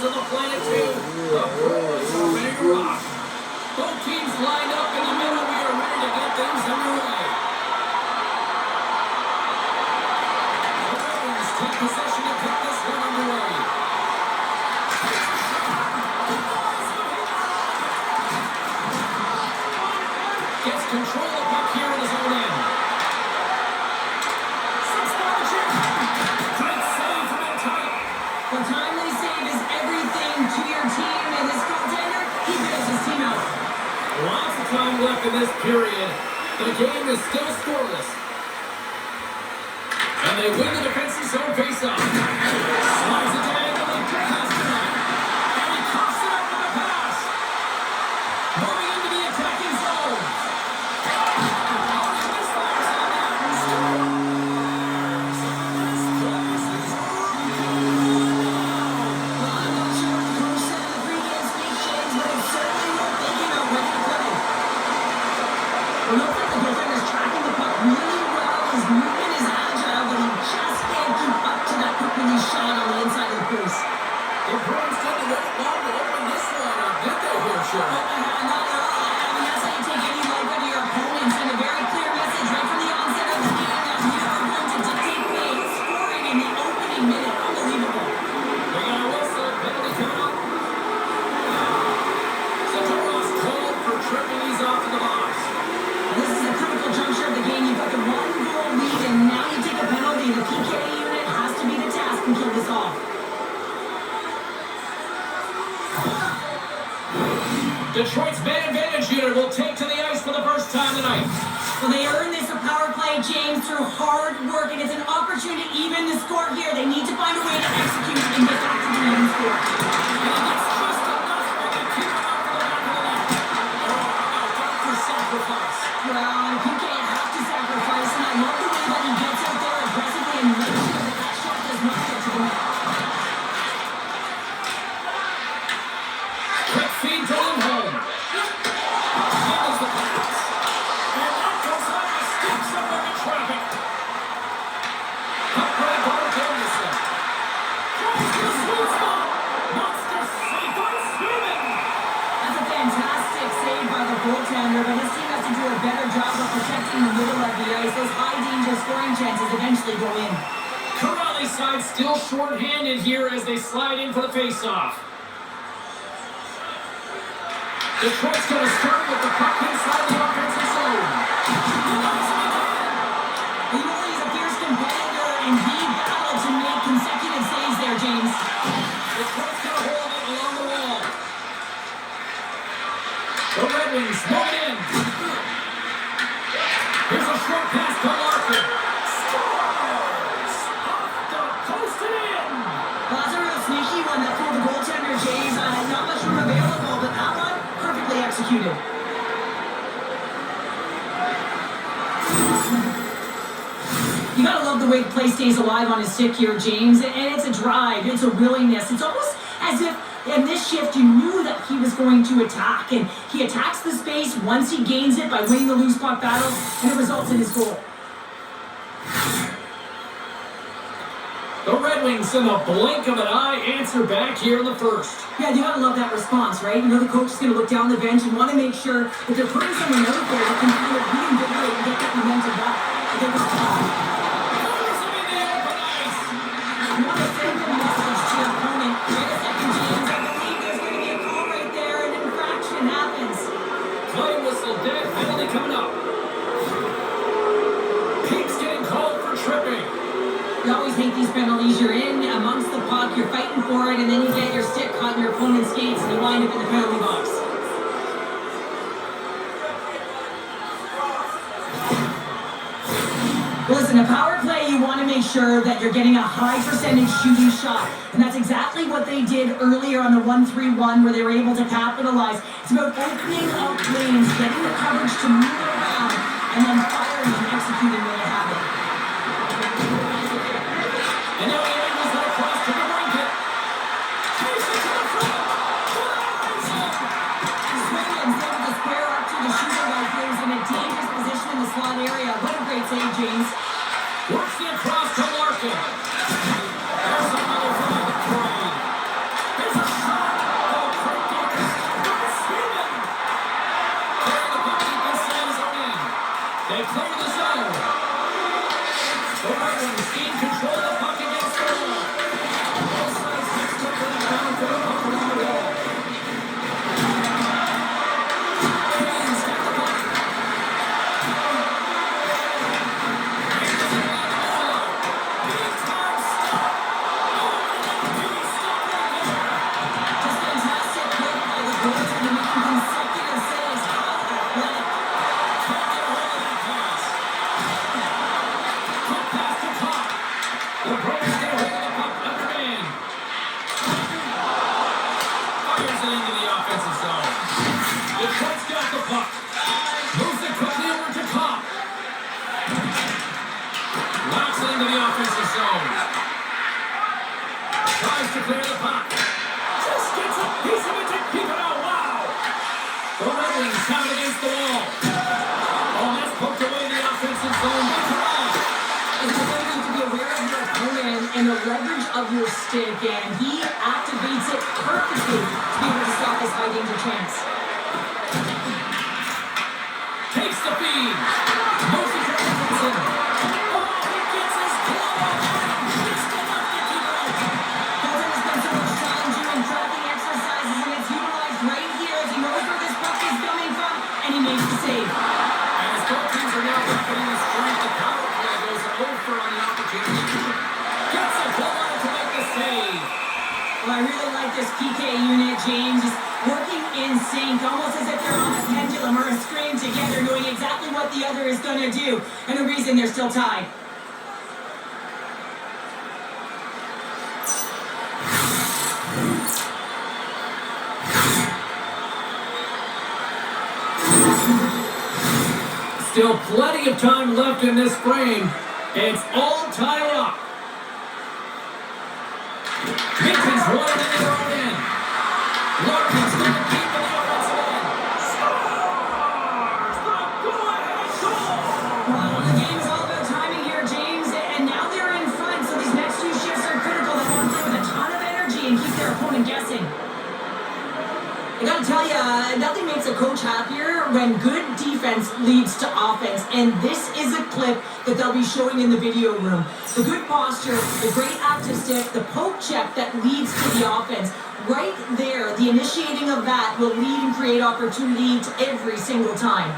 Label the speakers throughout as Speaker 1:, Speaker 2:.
Speaker 1: of the planet too. The Bruins are ready to rock. Both teams lined up in the middle. We are ready to get things underway. The Bruins take possession to get this one underway. Gets control of puck here in his own end. Great save from in tight.
Speaker 2: The timely save is everything to your team, and this goaltender, he bails his team out.
Speaker 1: Lots of time left in this period. The game is still scoreless. And they win the defensive zone faceoff. Slides it diagonally to Pasternak. And he coughs it up with a pass. Moving into the attacking zone.
Speaker 2: It looks like the goaltender's tracking the puck really well. His movement is agile, but he just can't keep up to that quick release shot on the inside of the crease.
Speaker 1: The Bruins didn't wait long to open this one up, did they here, Sean?
Speaker 2: Not at all. I mean, that's how you take any life out of your opponents. And a very clear message right from the onset of the game that we are going to dictate pace, scoring in the opening minute. Unbelievable.
Speaker 1: We got a whistle, penalty coming up. Satora's called for tripping. He's off to the box.
Speaker 2: This is a critical juncture of the game. You've got the one-goal lead, and now you take a penalty. The PK unit has to be the task and kill this off.
Speaker 1: Detroit's man advantage unit will take to the ice for the first time tonight.
Speaker 2: Well, they earn this a power play, James, through hard work, and it's an opportunity to even the score here. They need to find a way to execute and get back to the even score.
Speaker 1: And it's just enough for the keep it up to the back of the net. Oh, out for sacrifice.
Speaker 2: Well, PK have to sacrifice, and I love the way that he gets out there aggressively and makes sure that that shot does not get to the net.
Speaker 1: Quick feed to Lindholm. Handles the pass. And that goes on the sticks of the traffic. Up by Barthelmesson. Goes to the sweet spot. Monster save by Sweden.
Speaker 2: That's a fantastic save by the goaltender, but this team has to do a better job of protecting the middle of the ice. Those high-danger scoring chances eventually go in.
Speaker 1: Corrales side still short-handed here as they slide in for the face-off. Detroit's going to start with the puck inside the offensive zone.
Speaker 2: You know he's a fierce competitor, and he battled to make consecutive saves there, James.
Speaker 1: Detroit's going to hold it along the wall. The Red Wings move it in. Here's a short pass to Larkin. Scores! Off the post and in.
Speaker 2: Well, that's a real sneaky one that pulled the goaltender, James. Not much room available, but that one, perfectly executed. You gotta love the way the play stays alive on his stick here, James. And it's a drive, it's a willingness. It's almost as if in this shift you knew that he was going to attack. And he attacks the space once he gains it by winning the loose puck battle, and it results in his goal.
Speaker 1: The Red Wings, in the blink of an eye, answer back here in the first.
Speaker 2: Yeah, you gotta love that response, right? You know the coach is gonna look down the bench and want to make sure that they're putting someone out there that can kind of reinvigorate and get that momentum back. They was tough. You want to send a message to your opponent. Wait a second, James. I believe there's going to be a call right there, and an infraction happens.
Speaker 1: Play whistle dead, penalty coming up. Pete's getting called for tripping.
Speaker 2: You always hate these penalties. You're in amongst the puck, you're fighting for it, and then you get your stick caught in your opponent's skates, and you wind up in the penalty box. Listen, a power play, you want to make sure that you're getting a high percentage shooting shot. And that's exactly what they did earlier on the 1-3-1 where they were able to capitalize. It's about opening up lanes, getting the coverage to move around, and then firing and executing when you have it.
Speaker 1: And now he angles that across to the blanket. Takes it to the front.
Speaker 2: Swinging instead of the square up to the shooter right there is in a dangerous position in the slot area. What a great save, James.
Speaker 1: Works it across to Larkin. There's another from the Crane. There's a
Speaker 2: of your stick, and he activates it perfectly to be able to stop this high danger chance.
Speaker 1: Takes the feed. Motion for Robinson. Oh, he gets his glove off. Just enough to keep it out.
Speaker 2: Colton has spent so much time doing tracking exercises, and it's utilized right here as he knows where this puck is coming from, and he makes the save.
Speaker 1: And his goal teams are now reckoning the strength. The power play goes over on the opportunity. Gets a goal on it to make the save.
Speaker 2: Well, I really like this PK unit, James. Just working in sync, almost as if they're on a pendulum or a string together, knowing exactly what the other is going to do, and the reason they're still tied.
Speaker 1: Still plenty of time left in this frame. It's all tied up. Mitchell's running in their own end. Larkin's going to keep in the offensive end. Scores! The go-ahead goal!
Speaker 2: Well, the game is all about timing here, James, and now they're in front, so these next few shifts are critical. They want to play with a ton of energy and keep their opponent guessing. I gotta tell you, nothing makes a coach happier when good defense leads to offense, and this is a clip that they'll be showing in the video room. The good posture, the great active stick, the poke check that leads to the offense. Right there, the initiating of that will lead and create opportunity every single time.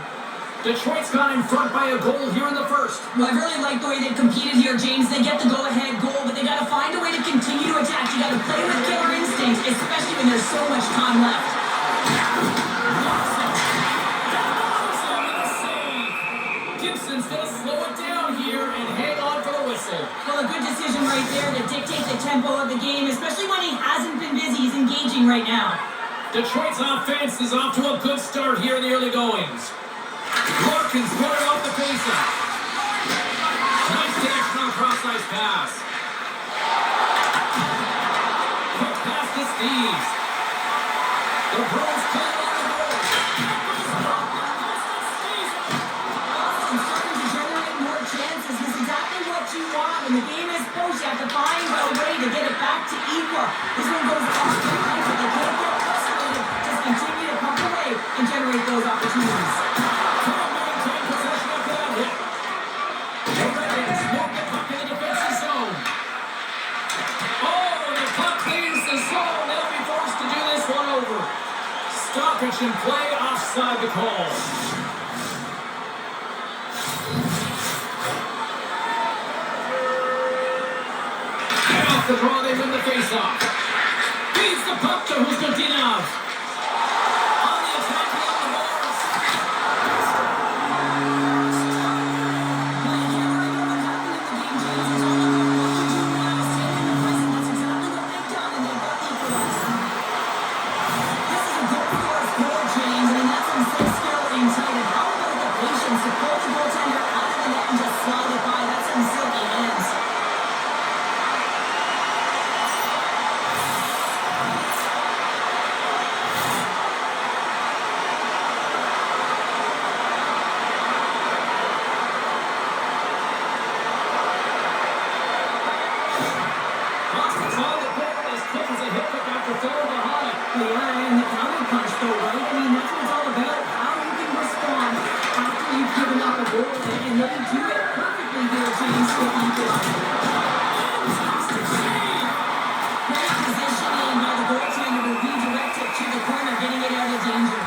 Speaker 1: Detroit's gone in front by a goal here in the first.
Speaker 2: Well, I really like the way they've competed here, James. They get the go-ahead goal, but they gotta find a way to continue to attack. You gotta play with killer instinct, especially when there's so much time left.
Speaker 1: Gibson's going to slow it down here and hang on for the whistle.
Speaker 2: Well, a good decision right there to dictate the tempo of the game, especially when he hasn't been busy. He's engaging right now.
Speaker 1: Detroit's offense is off to a good start here in the early goings. Larkin's put it off the faceoff. Nice connection on cross-ice pass. Quick pass to Steves. The Bruins call on the board.
Speaker 2: Austin starting to generate more chances. This is exactly what you want. When the game is close, you have to find a way to get it back to equal. This one goes off the line, but they can't get frustrated. Just continue to pump away and generate those opportunities.
Speaker 1: Maintain possession after that hit. The Ravens move the puck in the defensive zone. Oh, the puck leaves the zone. They'll be forced to do this one over. Stoppage and play offside the call. And off the draw, they win the faceoff. Feeds the puck to Husnutinov. On the attack along the boards.
Speaker 2: Well, you can't worry about what happened in the game, James. It's all about what you do now. Staying in the present. That's exactly what they've done, and they've got the equalizer. This is a goal-force goal, James. I mean, that's some sick skill inside it. How about the patience to pull the goaltender out of the net and just slide it by? That's some silky hands.
Speaker 1: Austin's on the board as quick as a hit pick after throwing behind.
Speaker 2: Yeah, and the counter punch, though, right? I mean, that's what it's all about. How you can respond after you've given up a goal, and they do it perfectly here, James, with the equalizer.
Speaker 1: Fantastic save.
Speaker 2: Great positioning by the goaltender to redirect it to the corner, getting it out of danger.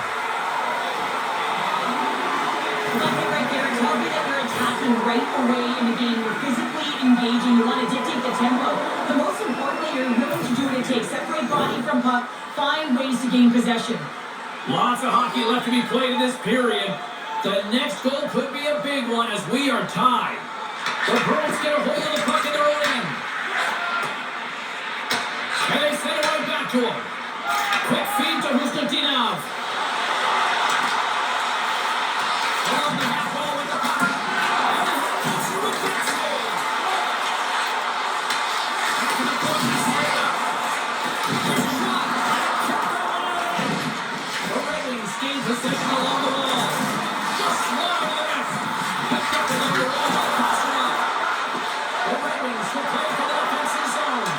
Speaker 2: Like it right there, tells me that you're attacking right away in the game. You're physically engaging. You want to dictate the tempo. But most importantly, you're willing to do what it takes. Separate body from puck. Find ways to gain possession.
Speaker 1: Lots of hockey left to be played in this period. The next goal could be a big one as we are tied. The Bruins get a hold of the puck in their own end. And they send it right back to him. Quick feed to Husnutinov. On the half wall with the puck. And it's a good save. After the puck is straight up. There's a shot. The Red Wings gain possession along the wall. Just slide to the net. Picked up along the wall by Kostrov. The Red Wings will play for the offensive zone.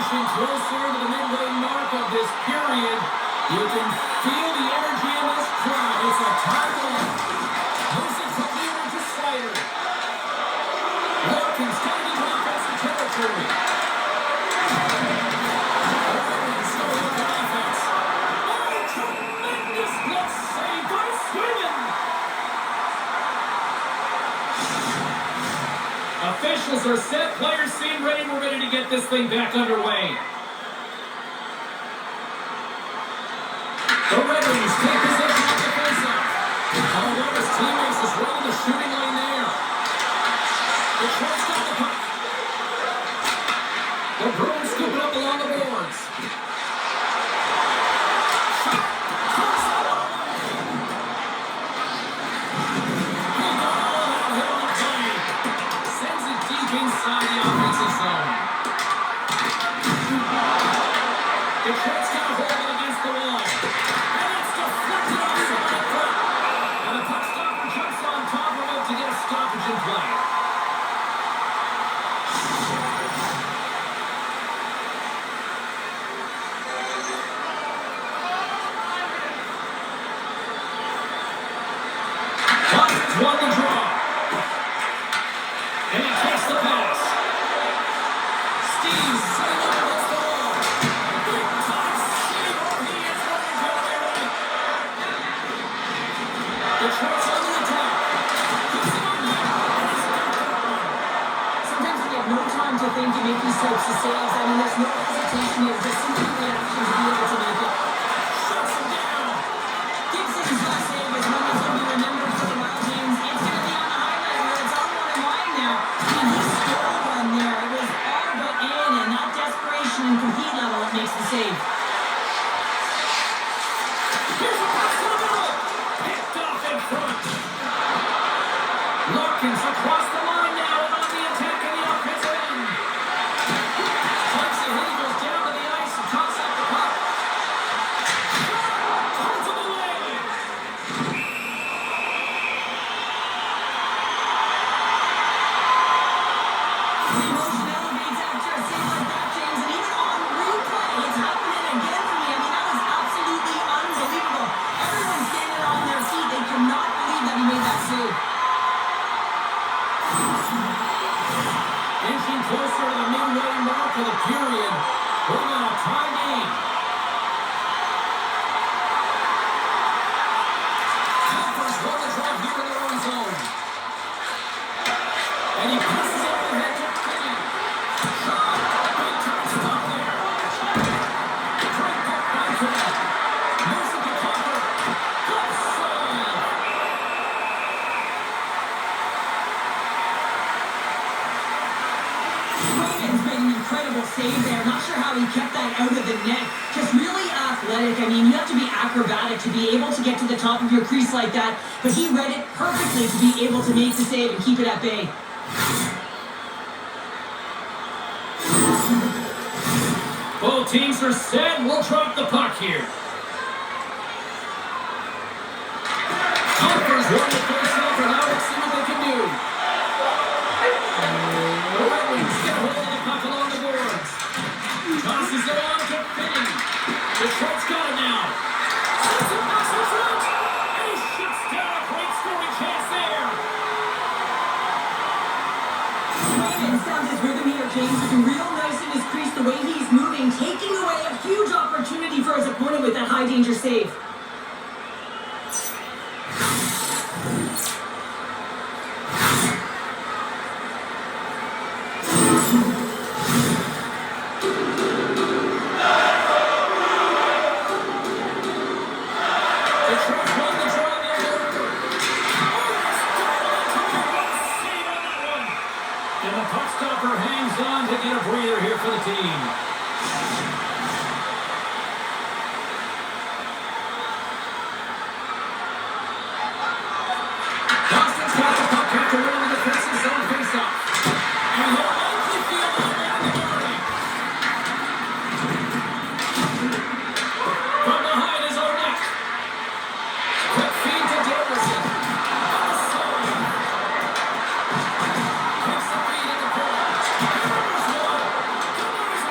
Speaker 1: inching closer to the midway mark of this period. You can feel the energy in this crowd. It's a timeout. Moves it from leader to Slider. Larkin's getting into offensive territory. Bruins go with the offense. Oh, tremendous block save by Sweden. Officials are set. Players seem ready. We're ready to get this thing back underway. The Red Wings take possession of the faceoff. Colorado's teammates is right in the shooting lane there. The Sharks got the puck. The Bruins scoop it up along the boards. He got all out here on the play. Sends it deep inside the offensive zone. The Sharks got a hold of it against the wall. And it's deflected off the right foot. And the puck stopper jumps on top of it to get a stoppage in play. Boston's won the draw. And he takes the pass. Steve's sitting up against the wall. Big time Steve. Oh, he is running to the right. The Sharks on the attack. Keeps it on net. And he's got that one.
Speaker 2: Sometimes when you have no time to think, you make these types of saves. I mean, there's no hesitation here. Just simply reaction to be able to make it.
Speaker 1: Shuts him down.
Speaker 2: Gibson's last save is one that's going to be remembered for the Wild James. It's going to be on the highlight where it's on one in line now. I mean, he stole one there. It was all but in, and that desperation and compete level that makes the save.
Speaker 1: Here's a pass to the middle. Picked off in front. Larkin's across the line now and on the attack in the offensive end. Takes it, he goes down to the ice and tosses out the puck. Holds him away.
Speaker 2: The emotion elevates after a save like that, James, and even on replay, it's happening again for me. I mean, that was absolutely unbelievable. Everyone's standing on their feet. They cannot believe that he made that save.
Speaker 1: Inching closer to the midway mark of the period. We're in a tie game. Alpha's won the draw here in their own zone. And he passes it over the head to Finney. Shot! Big time stop there. Great puck by Finney. Moves it to Copper. Good save.
Speaker 2: Swayman's made an incredible save there. Not sure how he kept that out of the net. Just really athletic. I mean, you have to be acrobatic to be able to get to the top of your crease like that. But he read it perfectly to be able to make the save and keep it at bay.
Speaker 1: Both teams are set. We'll drop the puck here. Alpha's won the face-off, and now let's see what they can do. The Red Wings get a hold of the puck along the boards. Tosses it on to Finney. The Sharks got it now. Sends it back to front. And he shuts down a great scoring chance there.
Speaker 2: Swayman found his rhythm here, James. Looking real nice in his crease, the way he's moving, taking away a huge opportunity for his opponent with that high danger save.
Speaker 1: The Sharks won the draw in the order. Oh, save on that one. And the puck stopper hangs on to get a breather here for the team. Boston's got the puck after winning the defensive zone faceoff. And he'll likely feel that man in the memory. From behind is Ornick. Quick feed to Davidson. And a save. Takes the feed in the corner. There's one.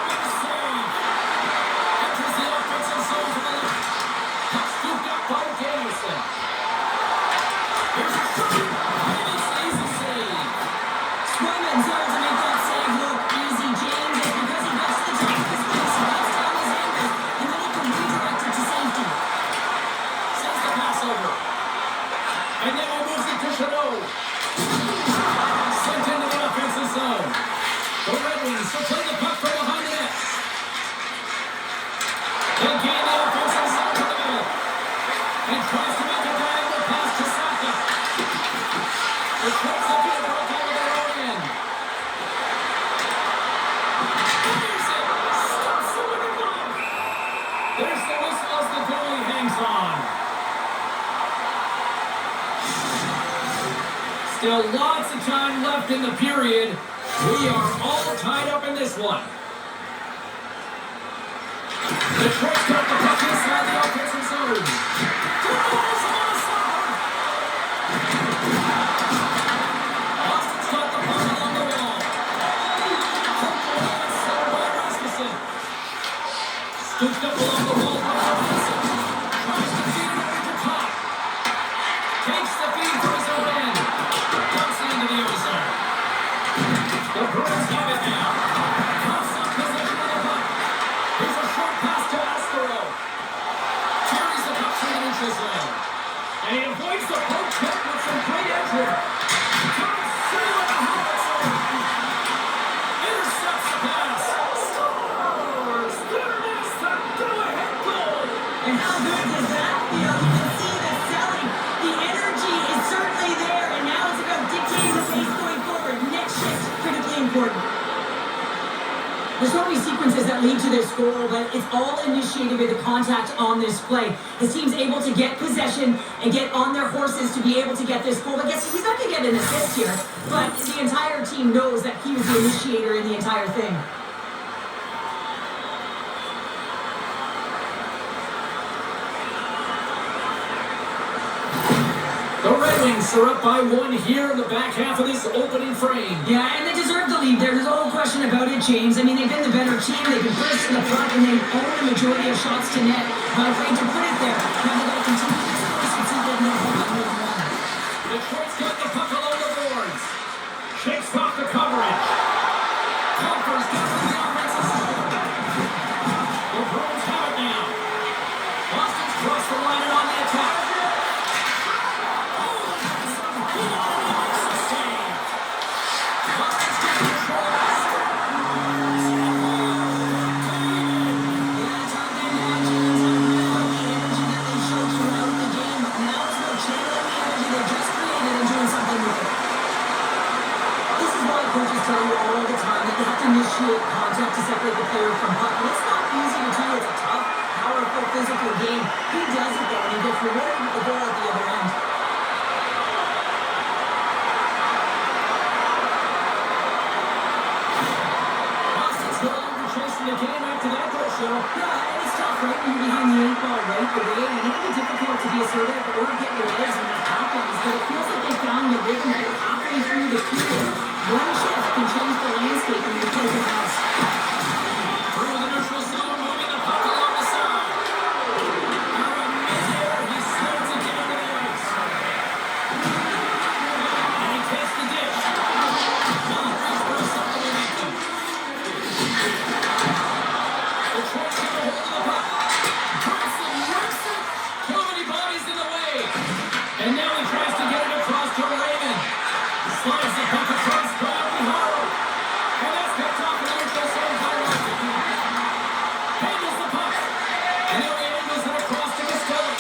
Speaker 1: There's Red Wings will play the puck from behind the net. They'll gain the offensive zone to the middle. And tries to make a diagonal pass to Saka. The Sharks have been broke out of their own end. There's it. Stops it with a glove. There's the whistle as the goalie hangs on. Still lots of time left in the period. We are all tied up in this one. The Sharks got the puck inside the offensive zone. Austin's got the puck along the wall. Center by Rasmussen. Scooped up along the wall by Rasmussen. Tries to feed it over to top. Takes the feed from his own end. Dumps it into the other zone. The Bruins have it now. Cuffs up possession of the puck. Here's a short pass to Astero. Carries the puck through the neutral zone. And he avoids the poke check with some great edge work. Comes through with a howitzer. Intercepts the pass. Scores! There is the go-ahead goal.
Speaker 2: And how good does that feel? You can see the selling. The energy is certainly there, and now it's about dictating the pace going forward. Next shift, critically important. There's so many sequences that lead to this goal, but it's all initiated with the contact on this play. His team's able to get possession and get on their horses to be able to get this goal. But guess he's not going to get an assist here, but the entire team knows that he was the initiator in the entire thing.
Speaker 1: The Red Wings are up by one here in the back half of this opening frame.
Speaker 2: Yeah, and they deserve the lead there. There's no question about it, James. I mean, they've been the better team. They've been first in the front, and they own the majority of shots to net. Not afraid to put it there. Now they got to continue this course and see if they can hold on.
Speaker 1: Detroit's got the puck along the boards. Shakes off the coverage. Comfort's got the offensive zone. The Bruins have it now. Boston's crossed the line and on the attack.
Speaker 2: Initiate contact to separate the player from puck. And it's not easy to do. It's a tough, powerful, physical game. He does it though, and he gets rewarded with the goal at the other end.
Speaker 1: Boston's no longer chasing the game after that goal show.
Speaker 2: Yeah, and it's tough, right? When you're behind the 8 ball right away, and it can be difficult to be assertive or get your legs when it happens. But it feels like they found the rhythm here halfway through the period. One shift can change the landscape when you're playing the house.
Speaker 1: Through the neutral zone, moving the puck along the side. Out of mid-air, he slams it down to the ice. And he takes the dish. Mallory's burst up the momentum. Detroit's got a hold of the puck. Thompson rips it. Too many bodies in the way. And now he tries to get it across to Raymond. Slides the puck across Bradley Harrow. And that's picked off in the neutral zone by Larkin. Handles the puck. And now he angles it across to Costello.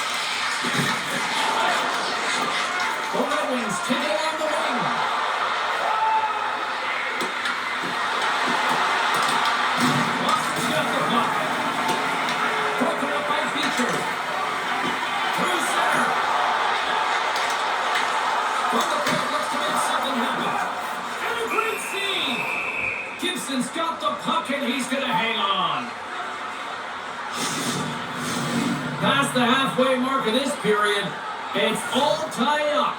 Speaker 1: The Red Wings take it along the wing. Boston's got the puck. Broken up by Beecher. Through center. From the puck looks to make something happen. And a great save. Gibson's got the puck and he's going to hang on. Past the halfway mark of this period, it's all tied up.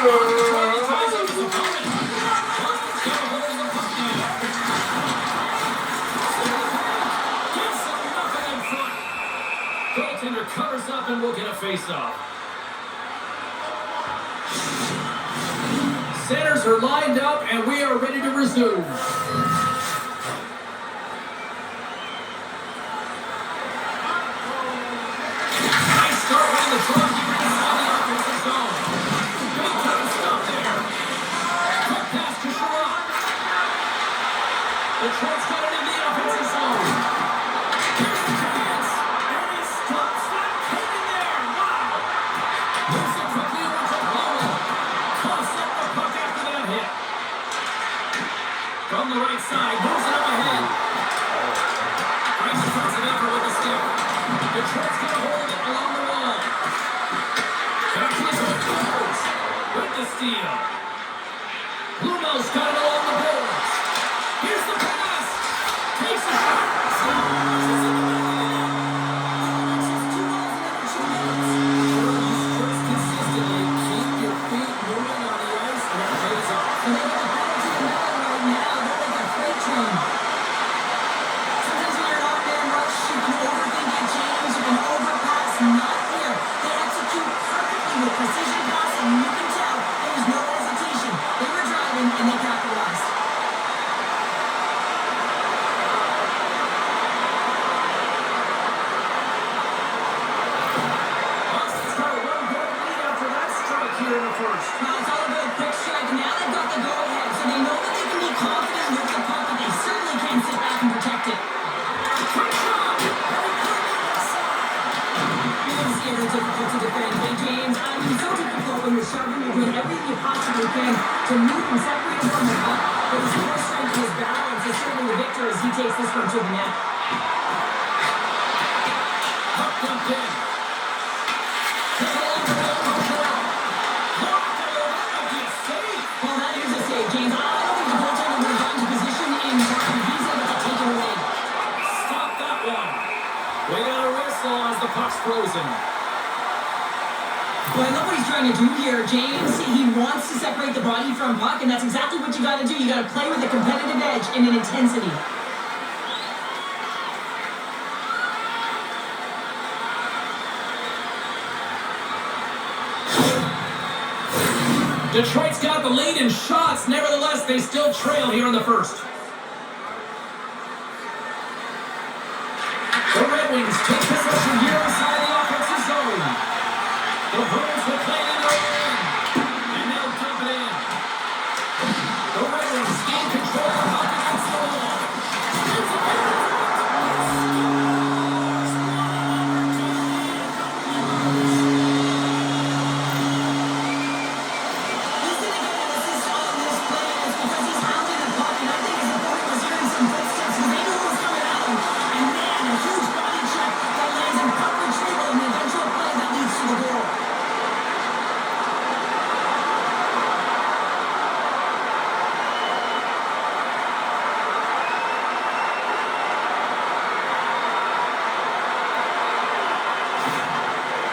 Speaker 1: Detroit ties up his opponent. Boston's got a hold of the puck now. Gibson nothing in front. Goaltender covers up and we'll get a face-off. Centers are lined up and we are ready to resume. Nice start on the draw here inside the offensive zone. Big time stop there. the right side. Moves it up ahead. Nice defensive effort with the stick. Detroit's got a hold of it along the wall. Back to his own goals. With the steal. Blumel's got it along the boards. Here's the pass. Takes a shot. Scores in the middle of the net.
Speaker 2: Just 2 goals in under 2 minutes.
Speaker 1: Press consistently. Keep your feet moving on the ice, and it pays off.
Speaker 2: And they get the penalty in the middle right now. They're like a freight train. Sometimes when you're not in rush, you can overthink your change, you can overpass. Not here. They execute perfectly with precision passing. You can tell there was no hesitation. They were driving and they capitalized.
Speaker 1: Boston's got a 1-goal lead after that strike here in the first.
Speaker 2: Now it's all about a quick strike. Now they've got the go-ahead, so they know that they can be confident with the puck, but they certainly can't sit back and protect it.
Speaker 1: Quick shot.
Speaker 2: It is very difficult to defend. Hey, James, I mean, so difficult when you're shoving, you're doing everything you possibly can to move and separate him from the puck, but his core strength and his balance is certainly the victor as he takes this one to the net.
Speaker 1: Puck dumped in. Take it along the wall. Locked it over. Might be a save.
Speaker 2: Well, that is a save, James. I don't think the goaltender would have gotten to position in time. He's able to take it away.
Speaker 1: Stop that one. We got a whistle as the puck's frozen.
Speaker 2: Well, I love what he's trying to do here, James. He wants to separate the body from puck, and that's exactly what you got to do. You got to play with a competitive edge and an intensity.
Speaker 1: Detroit's got the lead in shots. Nevertheless, they still trail here in the first. The Red Wings take possession here inside the offensive zone. The Bruins will play it in their own end, and they'll dump it in. The Red Wings in control of the puck against the wall. Here's the puck.
Speaker 2: He's going to get an assist on this play, and it's because he's hounding the puck, and I think his opponent was hearing some footsteps because they knew what was coming at him. And man, a huge body check that lands in puck retrieval and the eventual play that leads to the goal.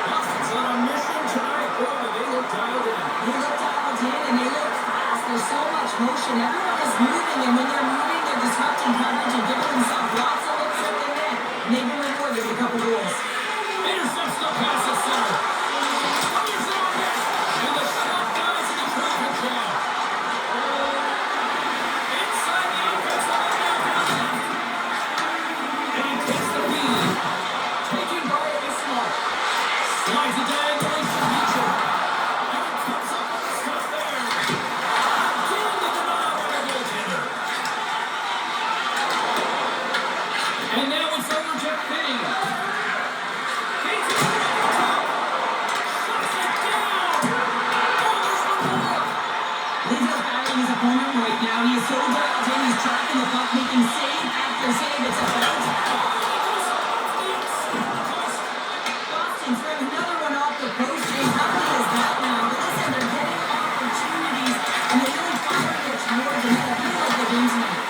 Speaker 1: Boston's on a mission tonight. Boy, they look dialed in.
Speaker 2: They look dialed in and they look fast. There's so much motion. Everyone is moving, and when they're moving, they're disrupting coverage and giving themselves lots of looks at the net. And they've been rewarded with a couple goals.
Speaker 1: Intercepts the pass at center. Fires it on net. And the shot dies in the traffic jam. Inside the offensive area. And he takes the lead. Taken by Ismar. Slides it diagonally to Beecher. And it comes up with the stuff there. Again the denial by the goaltender. And now it's over to Finney. Feeds it over the top. Shuts it down. Oh, there's one more.
Speaker 2: Lindsay's battling his opponent right now. He is so dialed in. He's tracking the puck, making save after save. It's a bounce. Boston throwing another one off the post. James, how many is that now? But listen, they're getting opportunities, and they're really firing it towards the net. I feel like the game's tonight.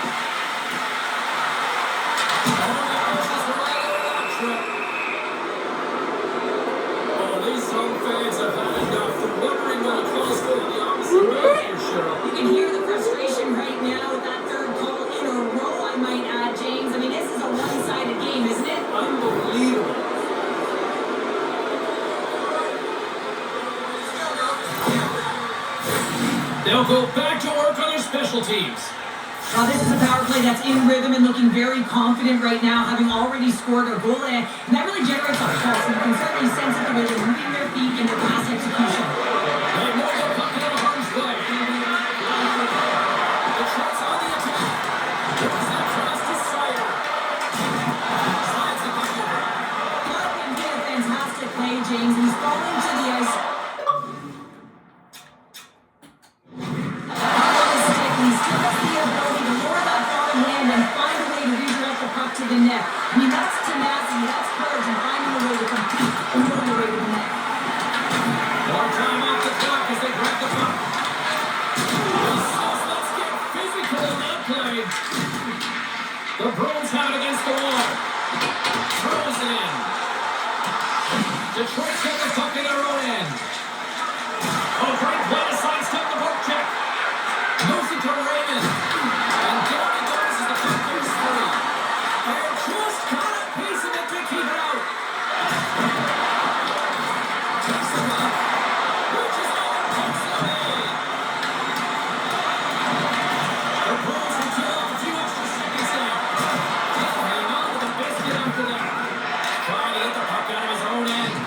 Speaker 1: Oh, these home fans have had enough. They're wondering when a close goal the opposite way here, Cheryl.
Speaker 2: You can hear the frustration right now with that third goal in a row, I might add, James. I mean, this is a one-sided game, isn't it?
Speaker 1: Unbelievable. They'll go back to work on their special teams.
Speaker 2: This is a power play that's in rhythm and looking very confident right now, having already scored a goal, and that really generates a pulse. And you can certainly sense it the way they're moving their feet in their pass execution.
Speaker 1: They move the puck into harm's way. Detroit's on the attack. Gives that pass to Seider. Slides the puck over.
Speaker 2: But did a fantastic play, James, and he's falling to the ice. He still has the ability to lure that
Speaker 1: Detroit's got the puck in their own end. Oh, great play to sidestep the board check. Moves it to Raymond. And down he goes as the puck goes free. And just caught a piece of it to keep it out. Takes the puck. Reaches out and takes the lead. The Bruins will kill off a few extra seconds there. He'll hang on to the biscuit after that. Trying to get the puck out of his own end.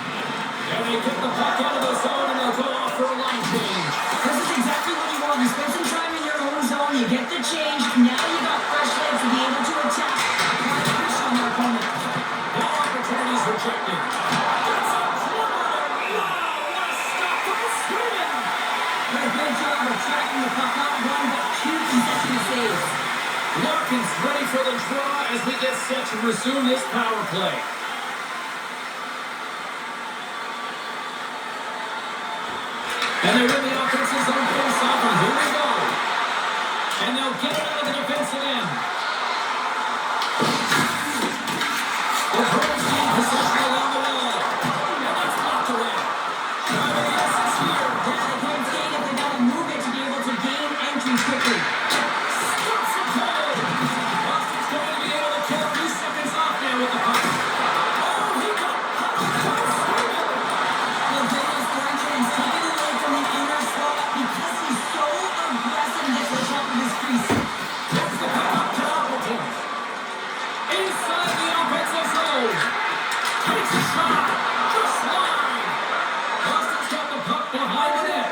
Speaker 1: And they get the puck out of the zone and they'll go off for a line change.
Speaker 2: This is exactly what you want. You spend some time in your own zone, you get the change. Now you got fresh legs to be able to attack. Try to push on their opponent.
Speaker 1: Ball opportunities rejected. That's a corner. Wow, what a stop by Sweden.
Speaker 2: Did a great job of tracking the puck, not one but two consecutive saves.
Speaker 1: Larkin's ready for the draw as we get set to resume this power play. And they win the offensive zone face-off, and here we go. And they'll get it out of the defensive end. The Bruins gain possession along the wall. And that's blocked away. Driving the assist here.
Speaker 2: Yeah, they can't skate if they gotta move it to be able to gain entry quickly.
Speaker 1: Stops the goal. Boston's going to be able to kill a few seconds off now with the puck. Oh, he got caught by Sweden.
Speaker 2: Well, Daniel Sturgeon's taken away from the inner slot because he's so aggressive and gets the top of his crease.
Speaker 1: Gets the puck up to Appleton. Inside the offensive zone. Takes a shot. Just line. Boston's got the puck behind the net.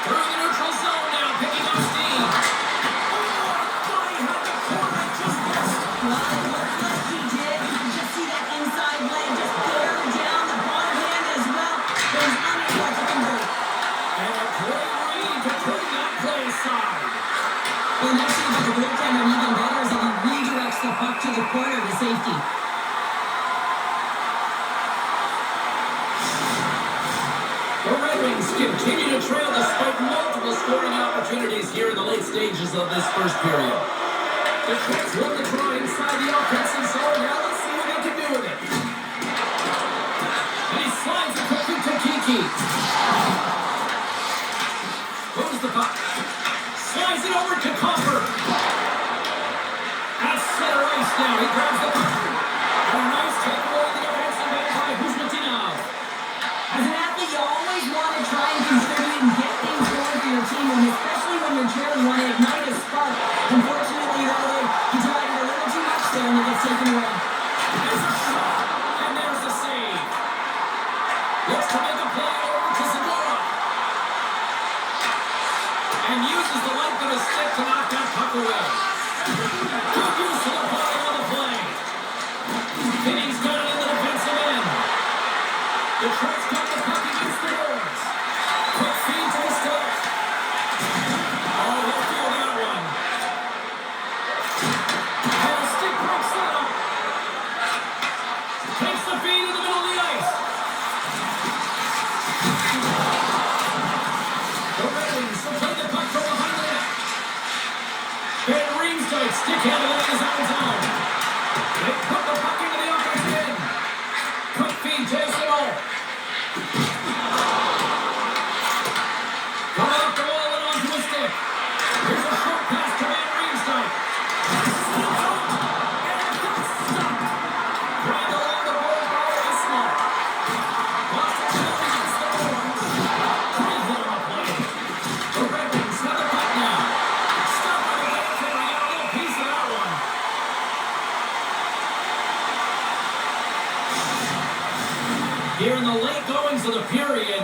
Speaker 1: Through the neutral zone now, picking up steam. Oh, I thought he had the corner, just missed.
Speaker 2: Well, it looks like he did. You can just see that inside leg just bear down the bottom hand as well. But he's unable to convert.
Speaker 1: And a great read to put that play aside.
Speaker 2: Well, next thing about the goaltender even better is that he redirects the puck to the corner to safety.
Speaker 1: The Red Wings continue to trail despite multiple scoring opportunities here in the late stages of this first period. Detroit's won the draw inside the offensive zone. Now let's see what they can do with it. And he slides it quickly to Kiki. Moves the puck. Slides it over to Copper. At center ice now. He grabs the puck. And a nice takeaway in the defensive end by Kuzmatinov.
Speaker 2: As an athlete, you always want to try and contribute and get things going for your team, and especially when you're trailing, you want to ignite a spark. Unfortunately, he tried it a little too much there, and it gets taken away.
Speaker 1: There's a shot, and there's the save. Looks to make a play over to Zadora. And uses the length of his stick to knock that puck away. Good use of the body on the play. Finney's got it in the defensive end. Detroit's got the puck against the boards. Quick feed to the stick. Oh, he'll feel that one. And a stick breaks that up. Takes the feed in the middle of the ice. The Red Wings will play the puck from behind the net. Ben Riemsdyk stick handling in his own zone. They put the puck into the offensive end. Quick feed, Jason O. Coming up the wall and onto a stick. Here's a short pass to Ben Riemsdyk. Slips out. And that's stopped. Dragged along the board by Isla. Boston shooting against the boards. Great hit on the play. The Red Wings have the puck now. Stop by the left and I got a little piece of that one. Here in the late goings of the period,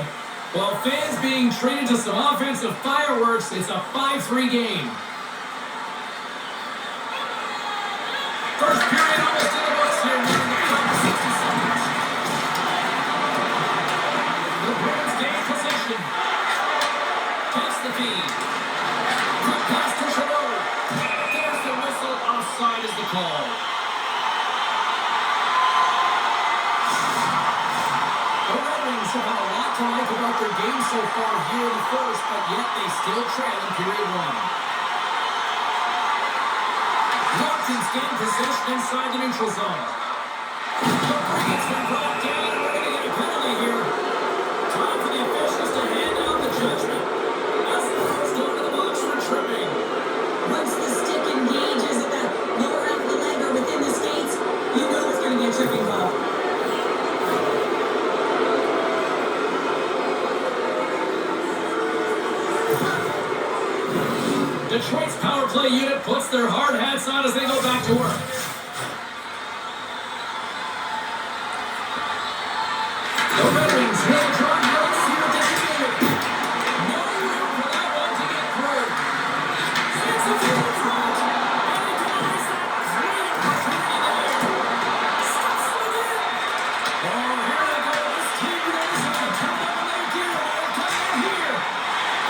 Speaker 1: while fans being treated to some offensive fireworks, it's a 5-3 game. First period almost in the books here. We're in the final 60 seconds. The Bruins gain possession. Takes the feed. Quick pass to Chabot. There's the whistle. Offside is the call. The Red Wings have had a lot to like about their game so far here in the first, but yet they still trail in period one. Larkin's gained possession inside the neutral zone. The Bruins have brought down and ready to Detroit's power play unit puts their hard hats on as they go back to work. The Red Wings will try to see what they can do. No room for that one to get through. Sends it to the front. And he denies that great opportunity there. Stops it again. Oh, here they go. This team knows how to turn up another gear. They're coming in here.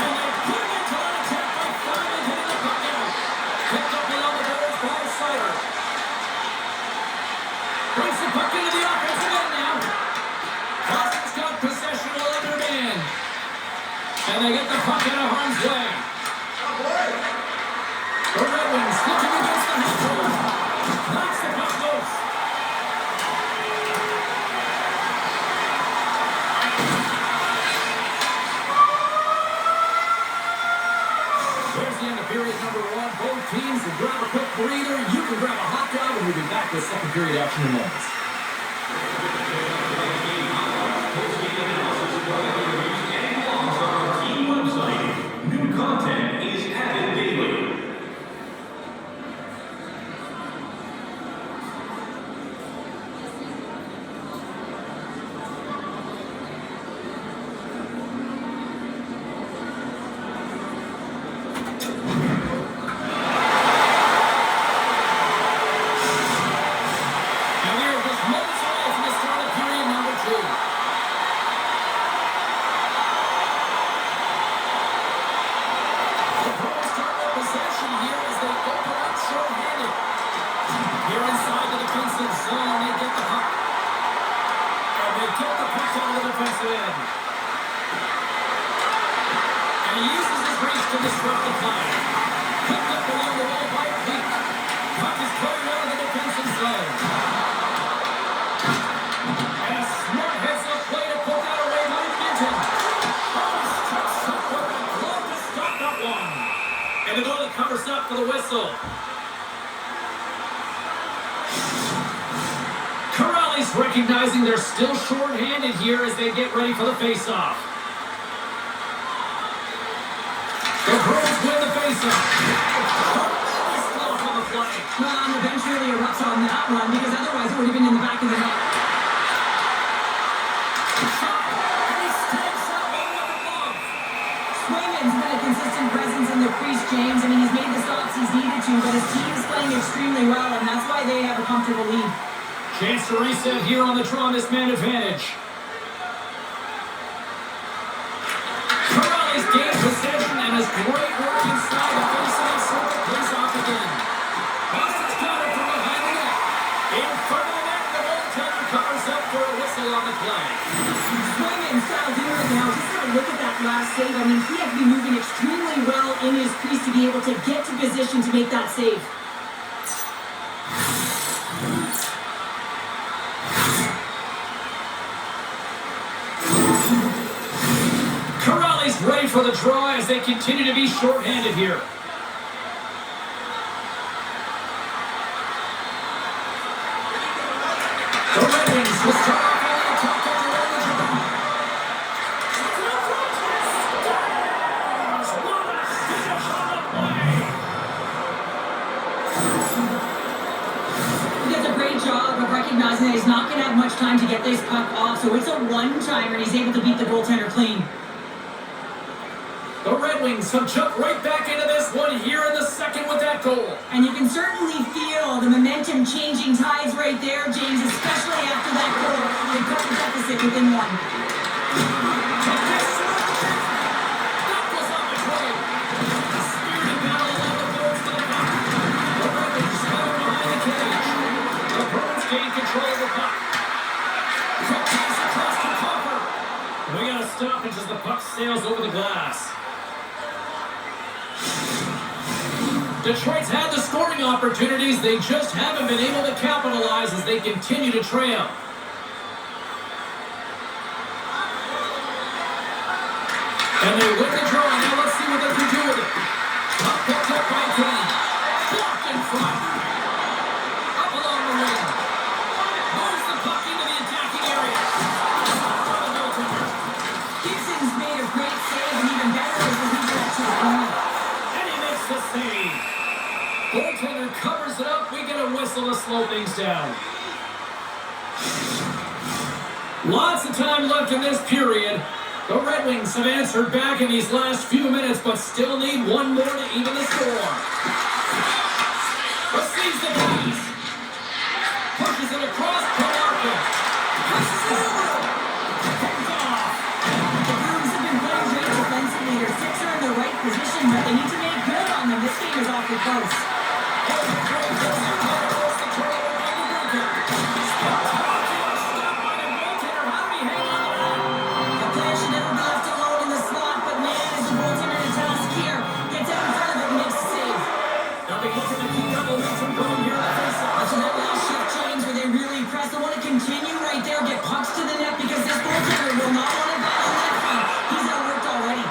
Speaker 1: And they put it into an attack by finally getting the puck out. Picked up along the boards by Sider. Brings the puck into the offensive end now. Boston's got possession of their man. And they get the puck out of harm's way. The Red Wings looking against the handle. Knocks the puck loose. There's the end of period number one. Both teams will grab a quick breather. You can grab a hot dog, and we'll be back with second period action in moments.
Speaker 3: New content is added daily.
Speaker 1: And we are just moments away from the start of period number two. The Bruins start their possession here as they open up short-handed. Here inside the defensive zone, they get the puck. And they get the puck out of the defensive end. And he uses his reach to disrupt the play. Picked up along the wall by Peak. Puck is cleared out of the defensive zone. And a smart heads-up play to put that away by Minton. Oh, strikes up with a glove to stop that one. And the goalie covers up for the whistle. Corrales recognizing they're still short-handed here as they get ready for the face-off. The Bruins win the face-off. Tremendous blow from the play.
Speaker 2: Well, and the bench really erupts on that one because otherwise it would have been in the back of the net.
Speaker 1: Shot, and he stamps that one with a glove.
Speaker 2: Swayman's been a consistent presence in the crease, James. I mean, he's made the stops he's needed to, but his team's playing extremely well, and that's why they have a comfortable lead.
Speaker 1: Chance to reset here on the draw, this man advantage. Corrales gains possession and has great work inside the face-off circle. Plays off again. Boston's got it from behind the net. In front of the net, the goaltender covers up for a whistle on the play.
Speaker 2: Swayman's style here now, just have a look at that last save. I mean, he had to be moving extremely well in his crease to be able to get to position to make that save.
Speaker 1: Corrales ready for the draw as they continue to be short-handed here. The Red Wings will start off on the top of the draw. What a finish on the play!
Speaker 2: He does a great job of recognizing that he's not going to have much time to get this puck off, so it's a one-timer and he's able to beat the goaltender clean.
Speaker 1: The Red Wings have jumped right back into this one here in the second with that goal.
Speaker 2: And you can certainly feel the momentum changing tides right there, James, especially after that goal. They cut the deficit within one.
Speaker 1: That was on the play. A spirited battle along the boards to the puck. The Red Wings got it behind the cage. The Bruins gain control of the puck. Quick pass across the cover. We got a stoppage as the puck sails over the glass. Detroit's had the scoring opportunities. They just haven't been able to capitalize as they continue to trail. And they win the draw. Now let's see what they can do with it. Puck picked up by Kane. Blocked in front. Up along the wing. Moves the puck into the attacking area. Stopped by the goaltender.
Speaker 2: Gibson's made a great save, and even better is that he gets to the point.
Speaker 1: And he makes the save. goaltender covers it up. We get a whistle to slow things down. Lots of time left in this period. The Red Wings have answered back in these last few minutes, but still need one more to even the score. Receives the pass. Pushes it across Palarka. Passes it over. Takes off.
Speaker 2: The Bruins have been playing great defensively. Their six are in the right position, but they need to make good on them. This game is awfully close. Continue right there, get pucks to the net because this goaltender will not want to battle net front. He's outworked already.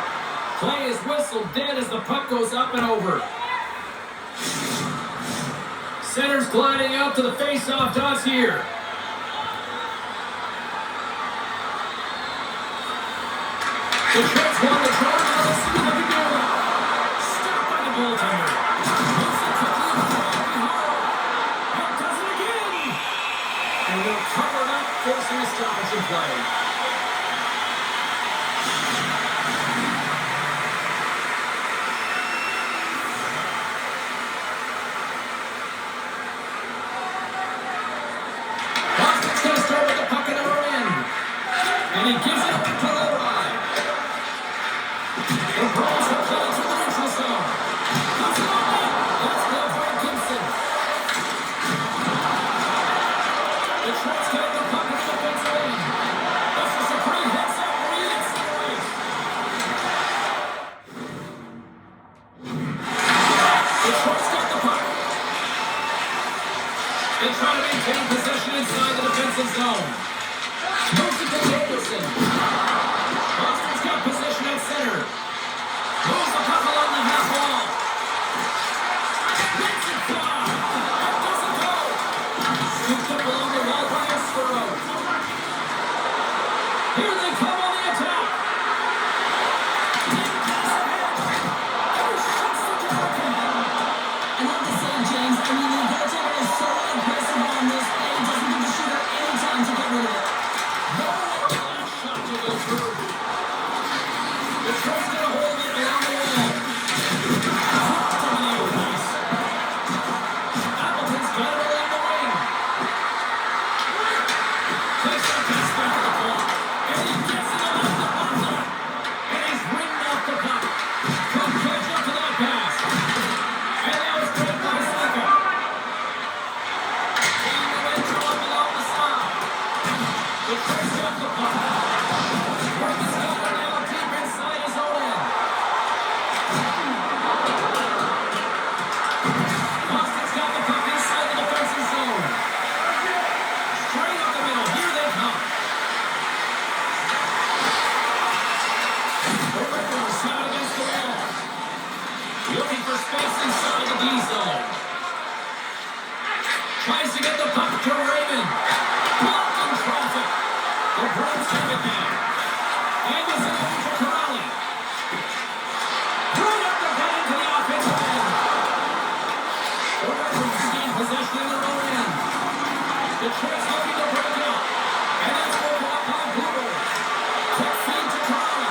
Speaker 1: Play is whistled dead as the puck goes up and over. Center's gliding out to the face-off dots here. The Trents won the draw. Now let's see what they can do. Stopped by the goaltender. Moves it quickly behind Hall. And does it again. And they'll cover it up, forcing a stoppage in play. Boston's going to start with the puck at our end. And he gives it to Lowry. The Bruins have played to the neutral zone. Puts it on net. That's blocked by Gibson. The Trents get the puck in the defensive end. This is a great heads-up read at center ice. The Trents got the puck. They try to maintain possession inside the defensive zone. Moves it to Davidson. Boston's got position at center. Moves the puck along the half wall. Lets it fly. That doesn't go. Scooped up along the wall by Estero. Here they come on the attack. Oh, shuts the door.
Speaker 2: I love to say, James, I mean, the goaltender is so aggressive on this play. He doesn't give the shooter any time to get rid of it.
Speaker 1: No last shot to go through. The Trents get a hold of it along the wall. Dropped on the ice. Appleton's got it along the wing. Takes that pass back to the block. And he gets it along the bottom. And he's ringed off the puck. Could catch up to that pass. And that was great by Saka. Team went drawn along the side. The Trents got the puck. Morgan's got it now deep inside his own end. Boston's got the puck inside the defensive zone. Straight up the middle. Here they come. The Red Wings out against the wall. Looking for space inside the D zone. Tries to get the puck to Raymond. Blocked in traffic. The Bruins have it now. Angles it over to Corrali. Right up the gut into the offensive end. The Red Wings gain possession in their own end. The Trents looking to break it up. And that's broken up by Bluebird. Quick feed to Corrali.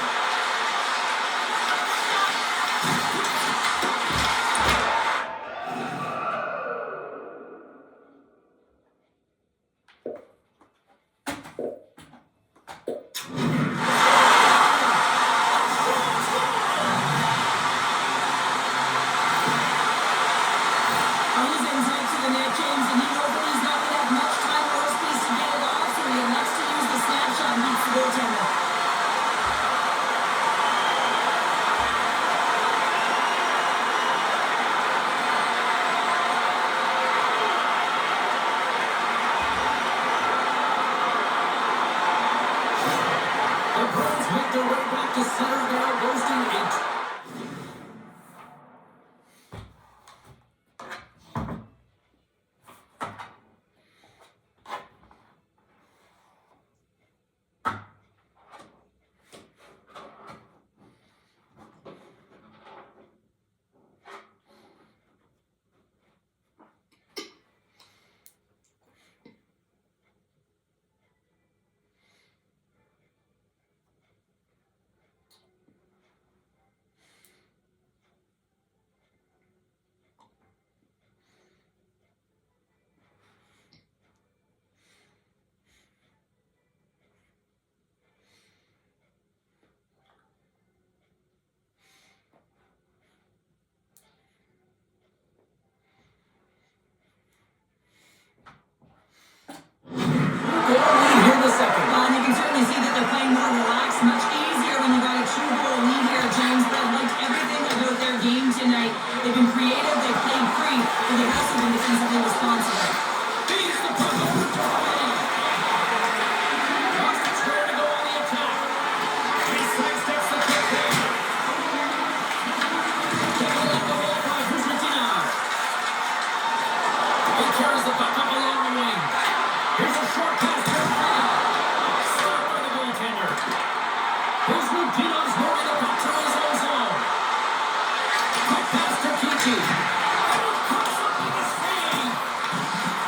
Speaker 1: cheek. And it comes up with a save.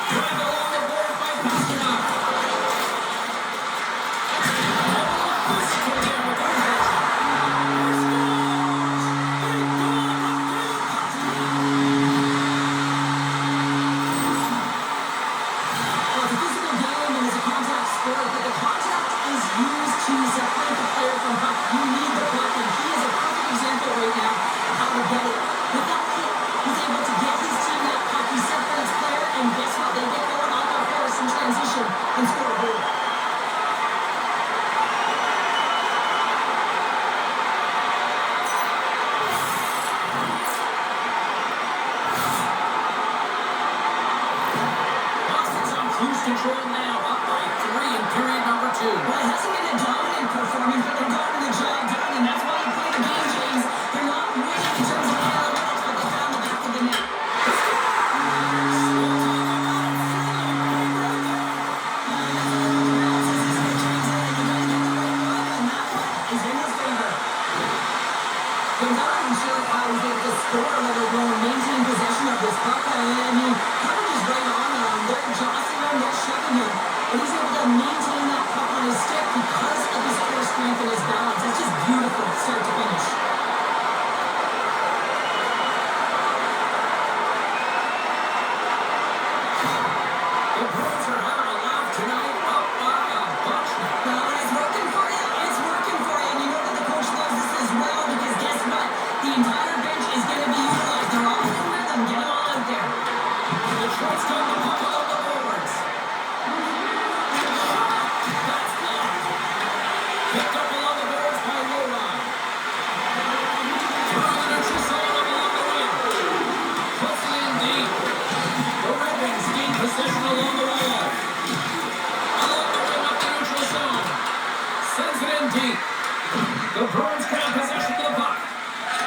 Speaker 1: Dragged along the board by Pasternak. Control now, up by 3 in period number 2.
Speaker 2: Well, it hasn't been a dominant performance, but they're gotten the job done, and that's why you play the game, James. They're not winning in terms of analytics, but they found the back of the net. Is in his favor. They're not even sure how he's able to score, let alone maintain possession of this puck. I mean, coverage is right on him. They're jostling him, they're shoving him. And he's able to maintain that puck on his stick because of his core strength and his balance. That's just beautiful, start to finish.
Speaker 1: The Bruins are having a laugh tonight, up by a bunch now.
Speaker 2: Well, when it's working for you, it's working for you. And you know that the coach loves this as well, because guess what? The entire bench is going to be utilized. They're all in rhythm. Get them all out there.
Speaker 1: Detroit's got the puck along the boards. That's blocked. Picked up along the boards by Lowry. Through the neutral zone along the wing. Puts it in deep. The Red Wings gain possession along the wall. Along the wing up the neutral zone. Sends it in deep. The Bruins grab possession of the puck.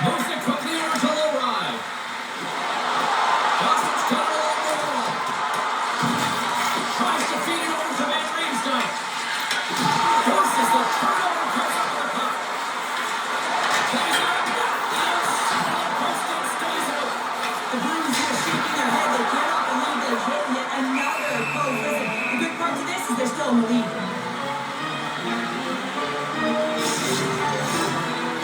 Speaker 1: Moves it quickly over to Lowry. Boston's got it along the wall. Tries to feed it over to Van Riemsdyk. Forces the turnover, comes up with the puck. Plays it up, the outside post and stays out.
Speaker 2: The Bruins are shaking their head. They cannot believe they've hit yet another goal. Listen, the good part to this is they're still in the lead.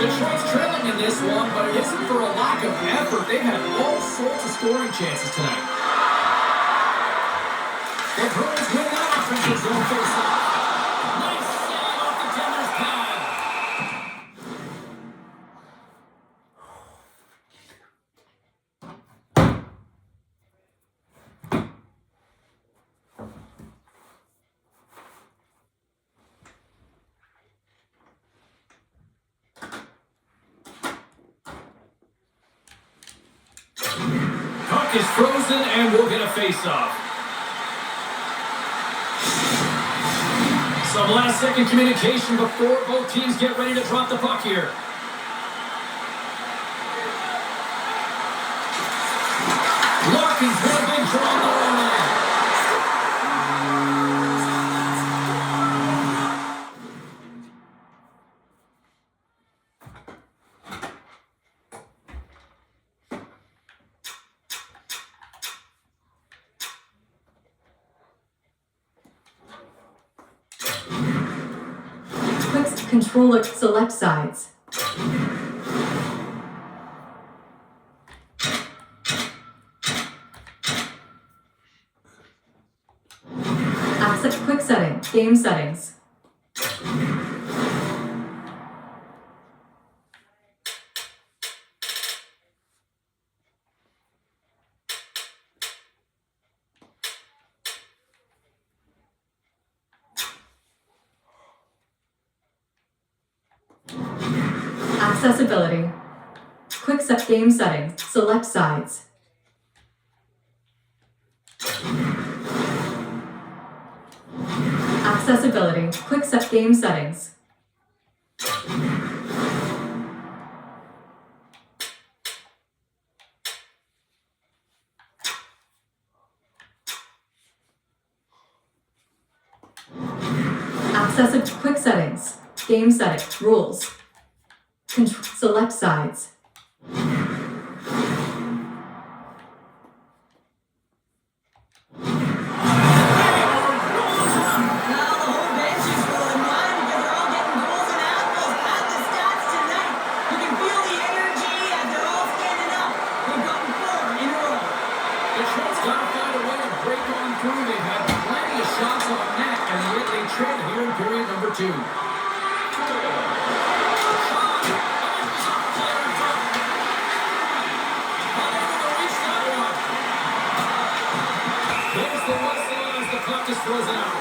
Speaker 1: Detroit's trailing in this one, but it isn't for a lack of effort. They've had all sorts of scoring chances tonight. The Bruins win that offensive zone face-off. Nice save off the defender's pad. Puck is frozen and we'll get a face-off. Some last-second communication before both teams get ready to drop the puck here. Larkin's got a big draw on the line.
Speaker 4: Quick controller select sides. Access quick setting, game settings. Accessibility. Quick set game settings, select sides. Accessibility, quick set game settings. Accessible quick settings, game settings, rules. Select sides.
Speaker 1: trend here in period number 2. There's the whistle as the clock is frozen out.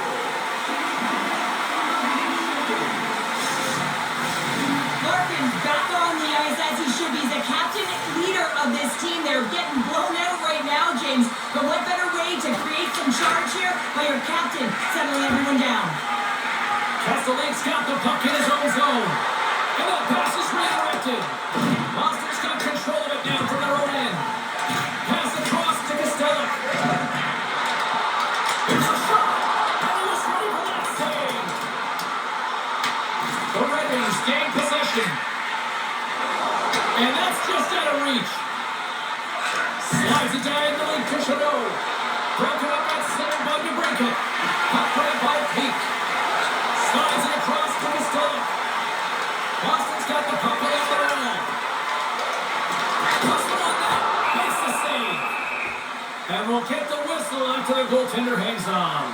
Speaker 2: Larkin's back on the ice as he should be. He's the captain leader of this team. They're getting blown out right now, James. But what better way to create some charge here by your captain settling everyone down?
Speaker 1: Castellink's got the puck in his own zone. And the pass is redirected. Monsters got control of it now from their own end. Pass across to Costello. Here's a shot. And he was ready for that save. The Red Wings gain possession. And that's just out of reach. Slides it diagonally to Chanot. Broken up at center by DeBrincat. Puck right by Peak. Slides it across to Costello. Boston's got the puck along the wall. Costello on that. Makes the save. And we'll get the whistle after the goaltender hangs on.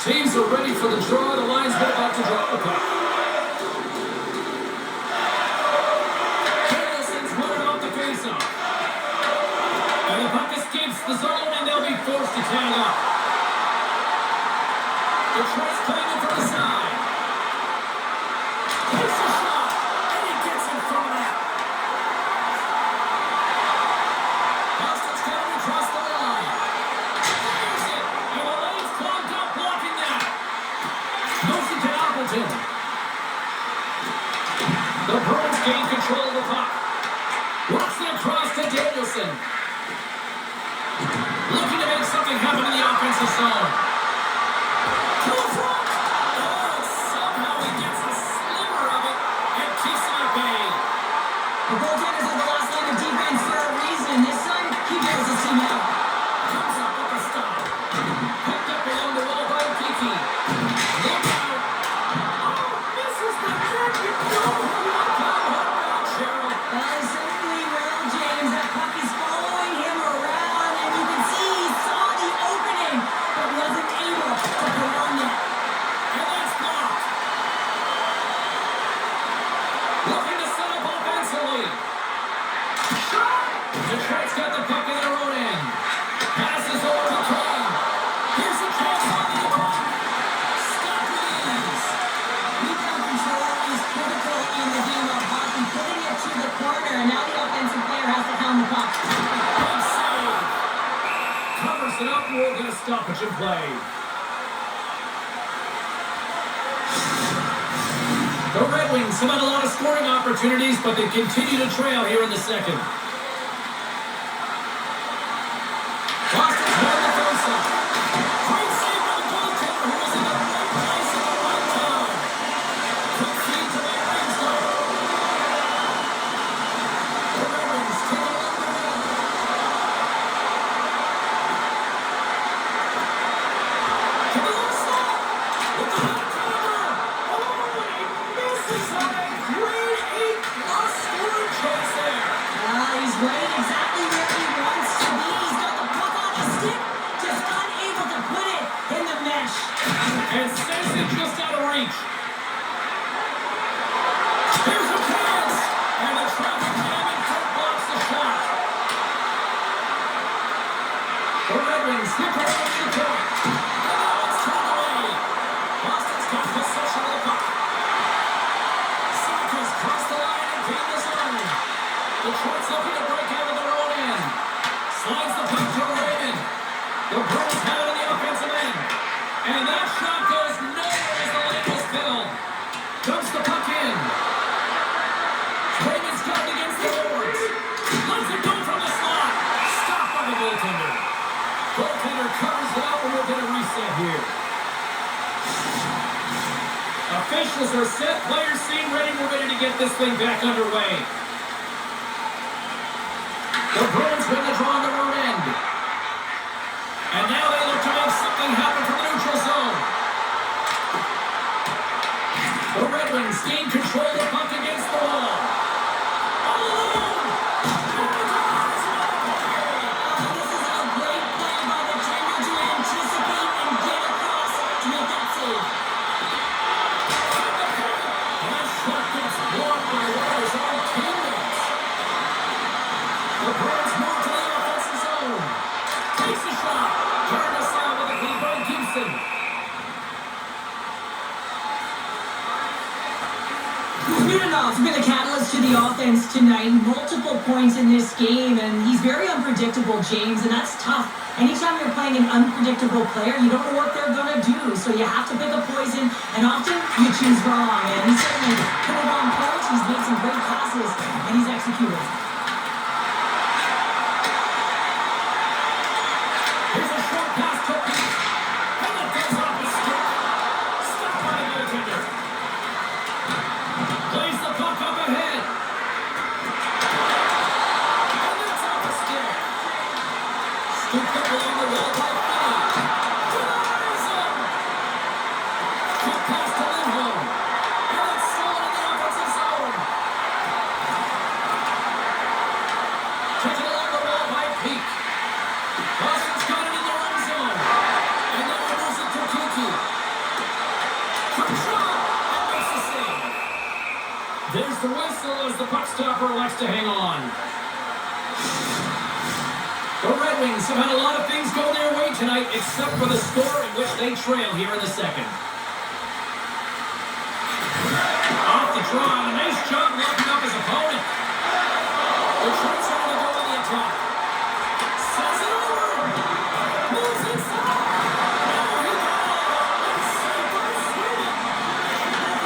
Speaker 1: Teams are ready for the draw. The linesman about to drop the puck. Harrison's running off the faceoff. And the puck escapes the zone, and they'll be forced to tag up. Detroit's playing it from the side. Takes a shot, and he gets in front of that. Boston's coming across the line. Fires it, and the lane's clogged up, blocking that. Moves it to Appleton. The Bruins gain control of the puck. Works it across to Danielson. Looking to make something happen in the offensive zone. To the front! Oh, somehow he gets a sliver of it and keeps it at bay.
Speaker 2: The goaltenders are the last line of defense for a reason. This time, he bails his team out.
Speaker 1: Comes up with the stop. Picked up along the wall by Kiki. Look out. Oh, misses the net. You know who will come back, Cheryl.
Speaker 2: Certainly will, James. That puck is following him around, and you can see he saw the opening, but wasn't able to put on net.
Speaker 1: And that's blocked. Looking to set up offensively. Shot. Detroit's got the puck in their own end. Passes over to Kane. Here's a chance on the attack. Stop with ease.
Speaker 2: Rebound control is critical in the game of hockey. Putting it to the corner, and now the offensive player has to hound the puck.
Speaker 1: Big save. Covers it up, and we'll get a stoppage in play. The Red Wings have had a lot of scoring opportunities, but they continue to trail here in the second. Boston's won the faceoff. Great save by the goaltender, who was in the right place at the right time. Quick feed to that Wings goal. The Red Wings take it on the run. To the left side. With the left-hander. Oh, and he misses on a grade 8+ scoring chance there.
Speaker 2: He's right exactly where he wants to be. He's got the puck on his stick, just unable to put it in the mesh.
Speaker 1: And sends it just out of reach. Here's a chance. And the traffic jam in front blocks the shot. The Red Wings slip around to the point. And now it's turned away. Boston's got possession of the puck. Sackers cross the line and gain the zone. Detroit's looking to break out of their own end. Slides the puck to Raymond. The Bruins have it on the offensive end. And that shot goes nowhere as the lane was filled. Dumps the puck in. Raymond's got it against the boards. Lets it go from the slot. Stopped by the goaltender. Goaltender covers it up, and we'll get a reset here. Officials are set. Players seem ready. We're ready to get this thing back underway. The Bruins win the draw on the road end. And now they look to make something happen from the neutral zone. The Red Wings gain control of the puck against the wall. All alone! And the draw is another play.
Speaker 2: This is a great play by the tender to anticipate and get across tonight, multiple points in this game, and he's very unpredictable, James, and that's tough. Anytime you're playing an unpredictable player, you don't know what they're going to do, so you have to pick a poison, and often you choose wrong. And he's certainly put it on point. He's made some great passes, and he's executed.
Speaker 1: Here's a short pass to Pete. And it goes off his stick. Stopped by the goaltender. Plays the puck up ahead. And that's off the stick. Scooped up along the wall by Finney. Denies him. Quick pass to Lindholm. And that's stolen in the offensive zone. Taken along the wall by Pete. Boston's got it in their own zone. And now he moves it to Kiki. Quick shot. And makes the save. There's the whistle as the puck stopper elects to hang on. The Red Wings have had a lot of things go their way tonight, except for the score in which they trail here in the second. Off the draw, a nice job locking up his opponent. The Detroit's are going to go on the attack. Says it over. Moves inside. Oh, he got it. It's saved by Sweden.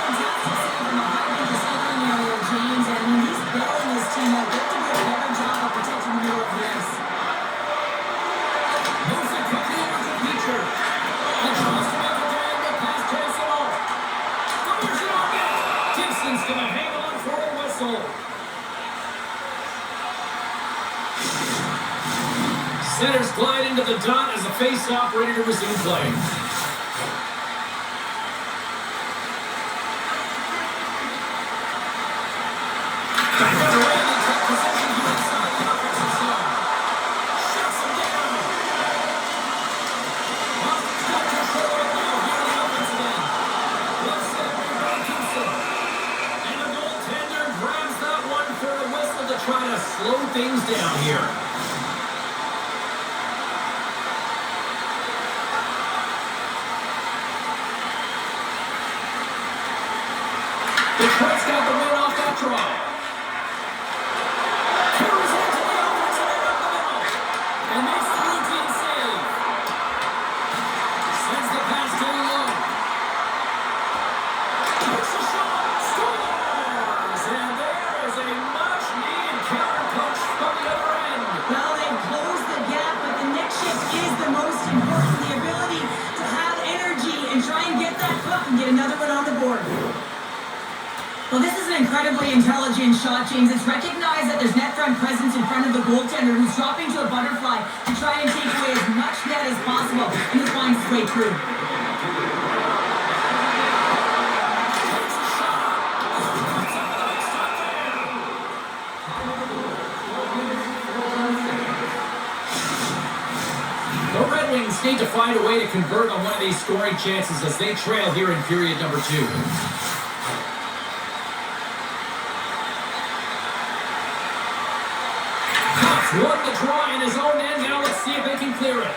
Speaker 2: Fantastic save from the high bench of center area, James, and when he's bailing his team out, they have to do a better job of protecting the middle of the ice.
Speaker 1: Moves it quickly over to Beecher. And tries to make a diagonal pass to Esimo. Fires it on net. Gibson's going to hang on for a whistle. Centers glide into the dot as a face-off ready to resume play. Back on the way, they take possession here inside the offensive zone. Shuts him down. Boston's got control right now here in the offensive end. Left center by Gibson. And the goaltender grabs that one for a whistle to try to slow things down here. Detroit's got the win off that draw. Carries it to the offensive end up the middle. And makes the routine save. Sends the pass down low. Takes a shot. Scores! And there is a much-needed counter-punch from the other end.
Speaker 2: Well, they've closed the gap, but the next shift is the most important. The ability to have energy and try and get that puck and get another one on the board. Well, this is an incredibly intelligent shot, James. It's recognized that there's net front presence in front of the goaltender who's dropping to a butterfly to try and take away as much net as possible, and he finds his way through.
Speaker 1: Takes a shot. Puts up the next stop there. The Red Wings need to find a way to convert on one of these scoring chances as they trail here in period number 2. Won the draw in his own end. Now let's see if they can clear it.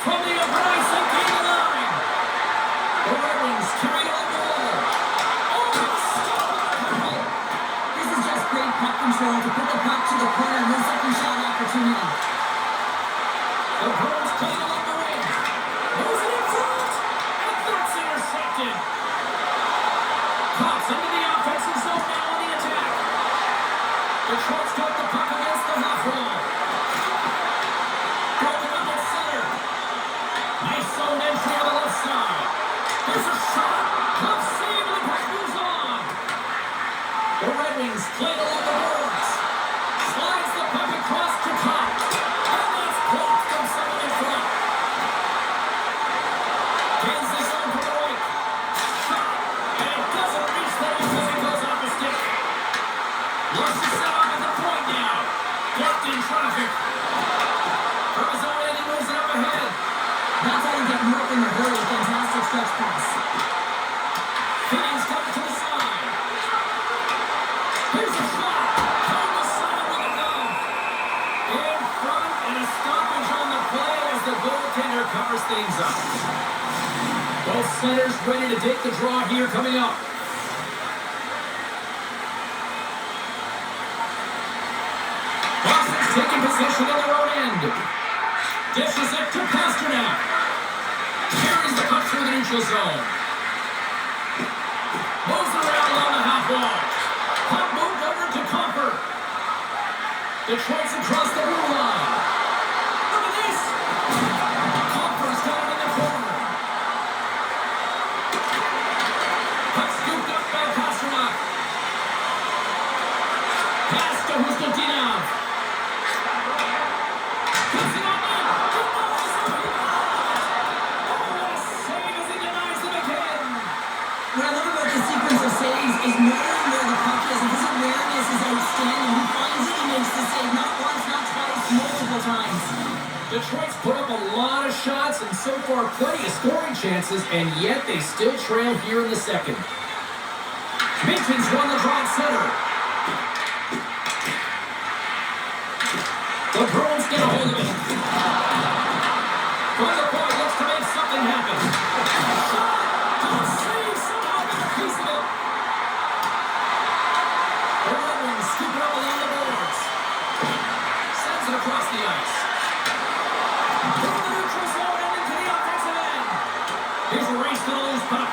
Speaker 1: From the upper ice, they gain the line. The Red Wings carry it on the wall. Oh, stop on the puck.
Speaker 2: This is just great puck control to put the puck to the corner. No second shot opportunity.
Speaker 1: The Bruins play it along the wing. Moves it in front. And that's intercepted. Pops into the offensive zone now on the attack. Detroit's got the puck against the half wall. Broken up at center. Nice zone entry on the left side. There's a shot. Glove save and the puck moves on. The Red Wings play it along the boards. Slides the puck across to top. And that's blocked from someone in front. Gains the zone for the right. Shot. And it doesn't reach the net as it goes off the stick. Looks to set up at the point now. Blocked in traffic. From his own end, he moves it up ahead.
Speaker 2: That's how you get York in a hurry. Fantastic stretch pass.
Speaker 1: Finney's coming to the side. Here's a shot. On the side with a glove. In front and a stoppage on the play as the goaltender covers things up. Both centers ready to take the draw here coming up. possession in their own end. Dishes it to Pasternak. Carries the puck through the neutral zone. Moves around along the half wall. Puck moved over to Comfort. Detroit's across the blue line. Look at this. Comfort's got it in the corner. Puck scooped up by Pasternak. Pass to Hustontinov. Puts it on net. Oh, a save as he denies them again.
Speaker 2: What I love about the sequence of saves is knowing where the puck is, and his awareness is outstanding. He finds it, he makes the save not once, not twice, multiple times.
Speaker 1: Detroit's put up a lot of shots and so far plenty of scoring chances, and yet they still trail here in the second. Minton's won the draw at center. The Bruins get a hold of it. Van der Poel looks to make something happen. Shot! Don't save! Somehow get a piece of it. The Red Wings scoop it up along the boards. Sends it across the ice. Through the neutral zone and into the offensive end. Here's a race to the loose puck.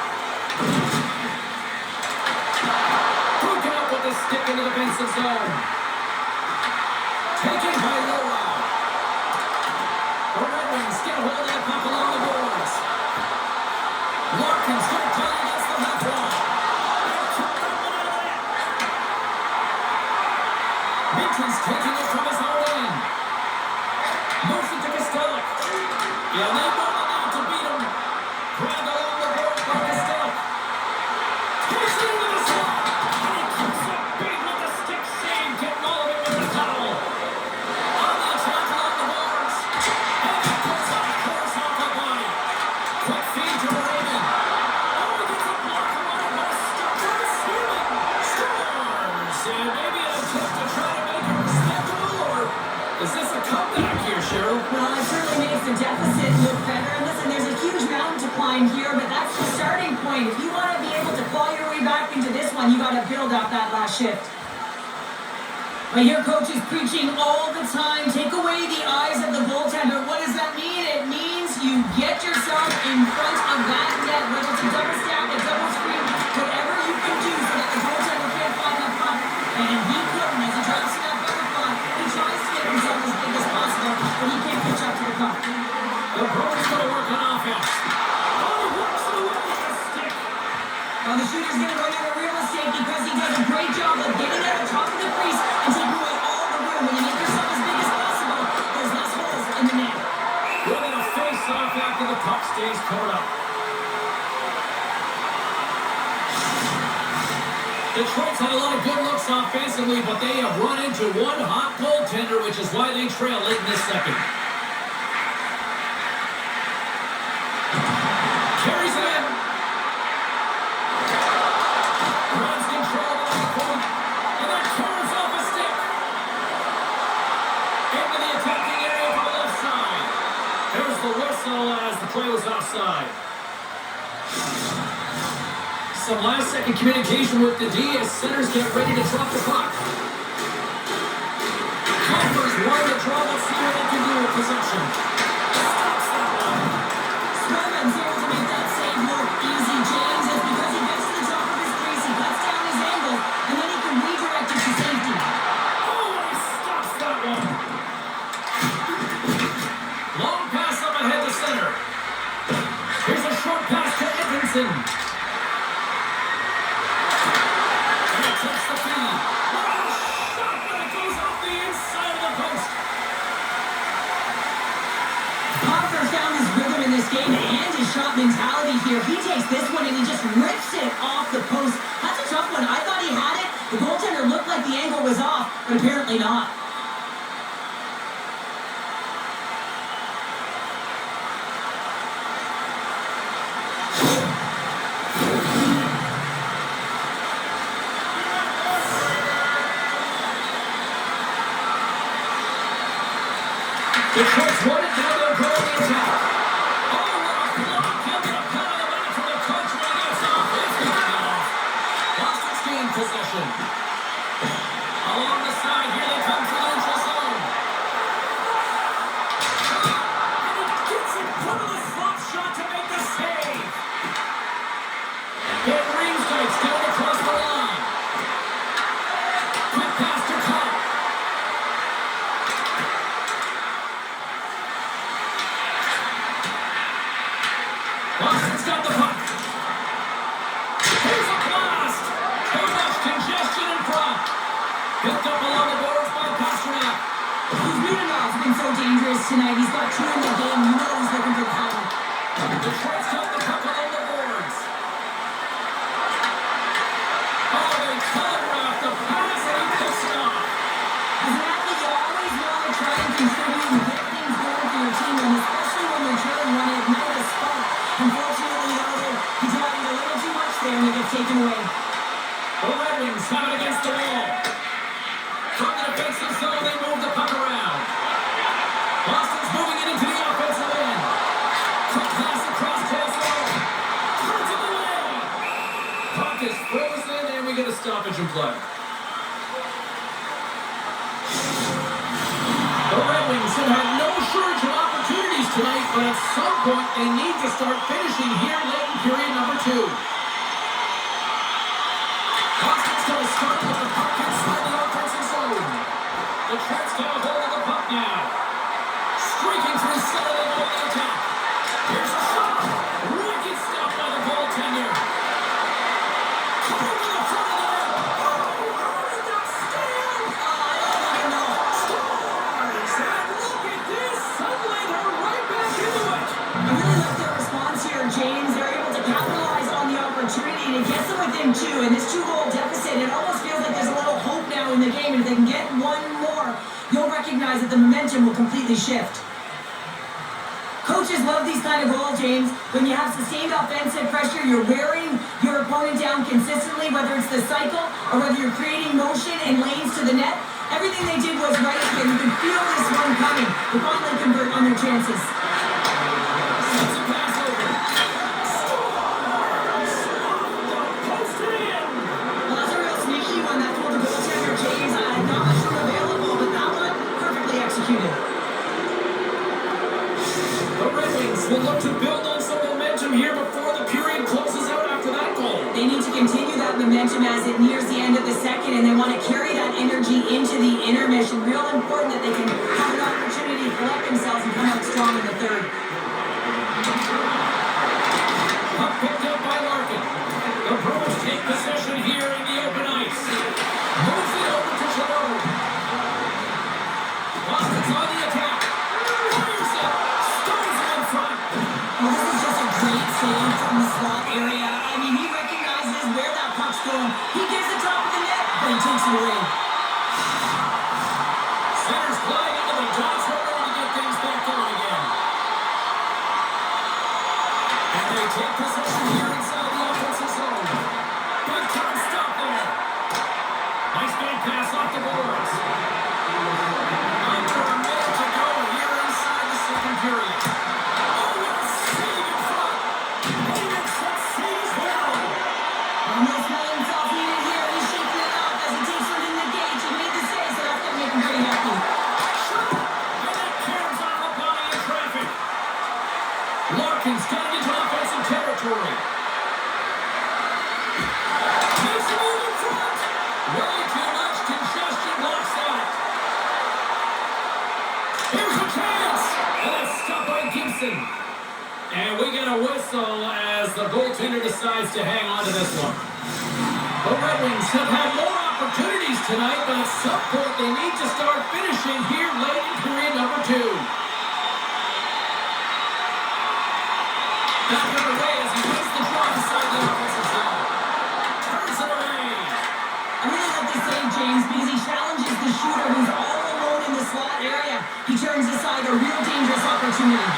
Speaker 1: Broken up with the stick in the defensive zone. Taken by Lowe. The Red Wings get a hold of the puck along the boards. Larkin's going to play against the half wall. They've kept that one out of the net. Minton's taking it from his own end. Moves it to Costello. Yeah, they won the net to beat him. Grabbed along the board by Costello. Takes it into the slot. And he keeps it big with the stick save, getting all of it with the towel. On the attack along the boards. And he puts on a course off the body. Quick feed to Raymond. Oh, he gets a block on it, but a stop to the ceiling. Scores! And maybe an attempt to try to make it respectable, or is this a comeback here, Cheryl?
Speaker 2: Well, it certainly makes the deficit look better. And listen, there's a huge mountain to climb here, but that's the starting point. If you want to be able to claw your way back into this one, you got to build up that last shift. But your coach is preaching all the time, take away the eyes of the goaltender. What does that mean? It means you get yourself in front of that net, whether it's a double stack, a double screen, whatever you can do so that the goaltender can't find that puck. And he couldn't as he drops it up on the front. He tries to get himself as big as possible, but he can't pitch up to the puck.
Speaker 1: The Bruins going to work on offense. Oh, he works it away with the stick.
Speaker 2: Well, the shooter's going to run out of real estate because he does a great job of getting out of top of the crease and taking away all the room. When you make yourself as big as possible, there's less holes in the net.
Speaker 1: Winning a face-off after the puck stays covered up. Detroit's had a lot of good looks offensively, but they have run into one hot goaltender, which is why they trail late in this second. Carries it in. Runs control of the point, and then turns off a stick. Into the attacking area from the left side. There's the whistle as the play was offside. Some last-second communication with the D as centers get ready to drop the puck. Comfort's won the draw. Let's see what they can do with possession. Stops that one.
Speaker 2: Sherman's able to make that save look easy, James. It's because he gets to the top of his crease, he cuts down his angle, and then he can redirect it to safety.
Speaker 1: Oh, and he stops that one. Long pass up ahead to center. Here's a short pass to Edmondson. And it takes the feed. What a shot, but it goes off the inside of the post.
Speaker 2: Popper found his rhythm in this game and his shot mentality here. He takes this one and he just rips it off the post. That's a tough one. I thought he had it. The goaltender looked like the angle was off, but apparently not.
Speaker 1: Detroit's won it, now they'll go on the attack. Oh, what a block! He'll get a pat on the back from the coach when he gets off. It's going to get off. Boston's gained possession. Along the side, here they come from the neutral zone. picked up along the boards by Pasternak.
Speaker 2: Kuzminov's been so dangerous tonight. He's got 2 in the game. You know he's looking for the final.
Speaker 1: Detroit's got the puck along the boards. Oh, they telegraphed the pass and he picks it off.
Speaker 2: As an athlete, you always want to try and contribute and get things going for your team, and especially when you're trailing, want to ignite a spark. Unfortunately, though, he tried a little too much there and it gets taken away.
Speaker 1: The Red Wings have it against the wall. From the defensive zone, they move the puck around. Boston's moving it into the offensive end. Quick pass across Kessel. Turns it away. Puck is frozen, and we get a stoppage in play. The Red Wings have had no shortage of opportunities tonight, but at some point they need to start finishing here late in period number 2. Boston's going to start with the puck inside the offensive zone. The Trent's got a hold of the puck now. Streaking through Sullivan on the attack. Here's a shot. Wicked stop by the goaltender. Coming to the front of the net. Oh, how did that stand? No. Scores! And look at this. Suddenly they're right back into it.
Speaker 2: I really like their response here, James. They're able to capitalize on the opportunity and it gets them within 2. And this 2-goal deficit, it almost feels like there's a little hope now in the game. And if they can get one more, you'll recognize that the momentum will completely shift. Coaches love these kind of goals, James. When you have sustained offensive pressure, you're wearing your opponent down consistently, whether it's the cycle or whether you're creating motion and lanes to the net. Everything they did was right here. You can feel this one coming. They finally convert on their chances.
Speaker 1: Sends a pass over. Scores! Posted in.
Speaker 2: Well, that's a real sneaky one. That's what the goaltender, James. I'm not much room available, but that one perfectly executed.
Speaker 1: The Red Wings will look to build on some momentum here before the period closes out after that goal.
Speaker 2: They need to continue that momentum as it nears the end of the second, and they want to carry that energy into the intermission. Real important that they can have an opportunity to collect themselves and come out strong in the third.
Speaker 1: Puck picked up by Larkin. The Bruins take possession here in the open ice. Moves it over to Chabot. Boston's on the attack. Fires it. Stones it in front.
Speaker 2: Well, this is just a great save from the slot area. I mean, he recognizes where that puck's going. He gets the top of the net, but he takes it away.
Speaker 1: Centers flying into the Johns River to get things back going again. And they take possession here inside the offensive zone. Big time stop there. Nice big pass off the boards. Under a minute to go here inside the second period. Oh, what a save in front. He makes that save as well.
Speaker 2: Almost smelling himself needed here. He's shaking it off as he takes it in the gauge. He made the save, so that's going to make him pretty happy.
Speaker 1: And that carries off a body in traffic. Larkin's getting into offensive territory. Makes a move in front. Way too much congestion blocks that. Here's a chance. And it's stopped by Gibson. And we get a whistle as the goaltender decides to hang on to this one. The Red Wings have had more opportunities tonight, but at some point they need to start finishing here late in period number 2. Back underway as he makes the draw inside the offensive zone. Turns it away.
Speaker 2: I really like this save, James, because he challenges the shooter who's all alone in the slot area. He turns aside a real dangerous opportunity.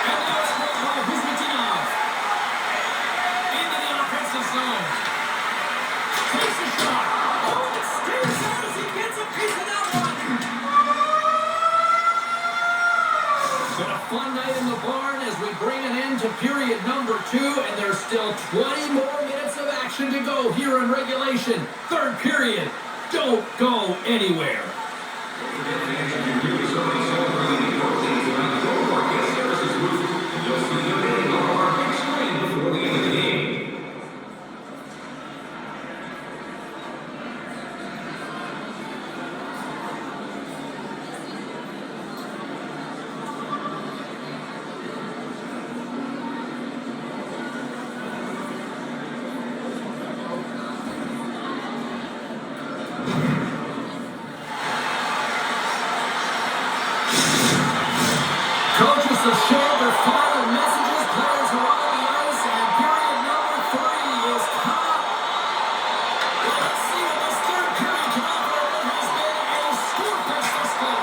Speaker 1: And now it's made by Kuzminovs. Into the offensive zone. Takes a shot. Oh, it stays out as he gets a piece of that one. Been a fun night in the barn as we bring an end to period number 2, and there's still 20 more minutes of action to go here in regulation. Third period. Don't go anywhere. So share their final messages. Players are on the ice, and period number 3 is come. Let's see what this third period can offer what has been a scoreless system.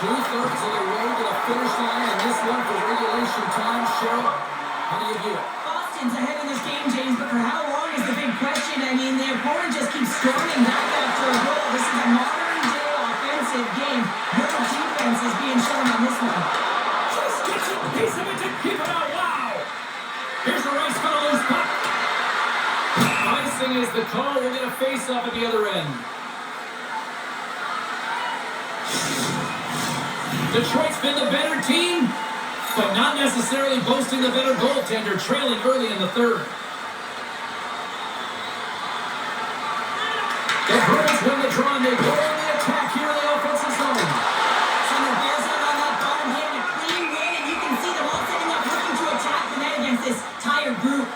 Speaker 1: 2/3 of the way to the finish line, and this one for regulation time. Cheryl, how do you view it?
Speaker 2: Boston's ahead in this game, James, but for how long is the big question? I mean, the opponent just keeps storming back after a goal. This is a modern-day offensive game. No defense is being shown on this one.
Speaker 1: Just gets a piece of it to keep it out. Wow! Here's a race for the loose puck. Icing is the call. We'll get a face-off at the other end. Detroit's been the better team, but not necessarily boasting the better goaltender, trailing early in the third. The Bruins win the draw, and they go on the attack here in the offensive zone.
Speaker 2: Center bears out on that bottom hand, a clean win, and you can see them all setting up, looking to attack the net against this tired group.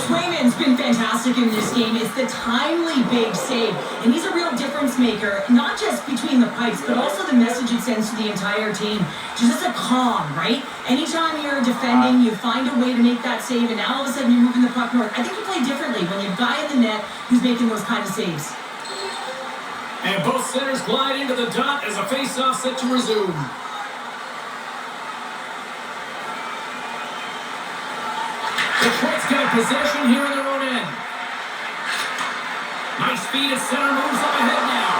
Speaker 2: Swayman's been fantastic in this game. It's the timely big save, and he's a real difference maker, not just between the pipes, but also the message it sends to the entire team. Just a calm, right? Anytime you're defending, you find a way to make that save, and now all of a sudden you're moving the puck north. I think you play differently when you have a guy in the net who's making those kind of saves.
Speaker 1: And both centers glide into the dot as a face-off set to resume. Detroit's got possession here in their own end. Nice feed at center, moves up ahead now.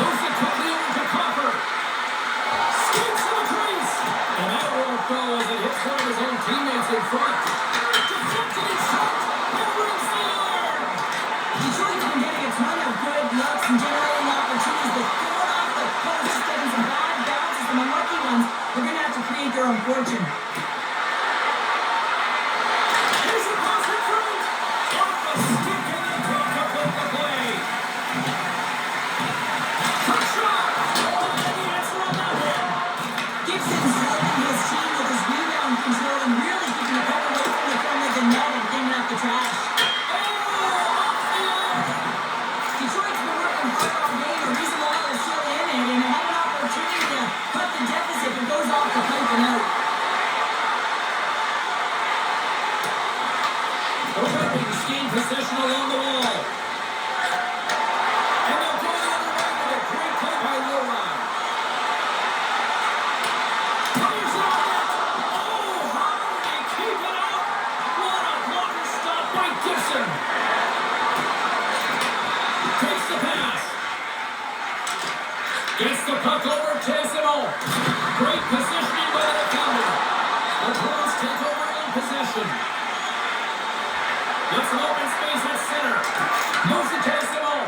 Speaker 1: Moves it quickly over to Copper. Skates to the crease. And that won't go as it hits one of his own teammates in front. Deflected and shot. And rings the iron.
Speaker 2: Detroit's been getting a ton of good looks and generating opportunities, but throwing off the post, just getting some bad bounces, some unlucky ones. They're going to have to create their own fortune.
Speaker 1: Here's a pass in front. Off the stick and then broke up with the play. Cut shot. Oh, and the answer on that one.
Speaker 2: Gibson's helping his team with his rebound control and really keeping the puck away from the front of the net and cleaning up the trash. Detroit's been working hard all game. The reason why they're still in it, and they had an opportunity to cut the deficit, but goes off the pipe and out.
Speaker 1: The Ravens gain possession along the wall. And they'll go the other way with a great play by Leroy. Fires it on net. Oh, how do they keep it out? What a blocker stop by Gibson. Takes the pass. Gets the puck over to Simone. Great positioning by the defender. The Bruins take over in possession. Gets some open space at center. Moves it to Simone.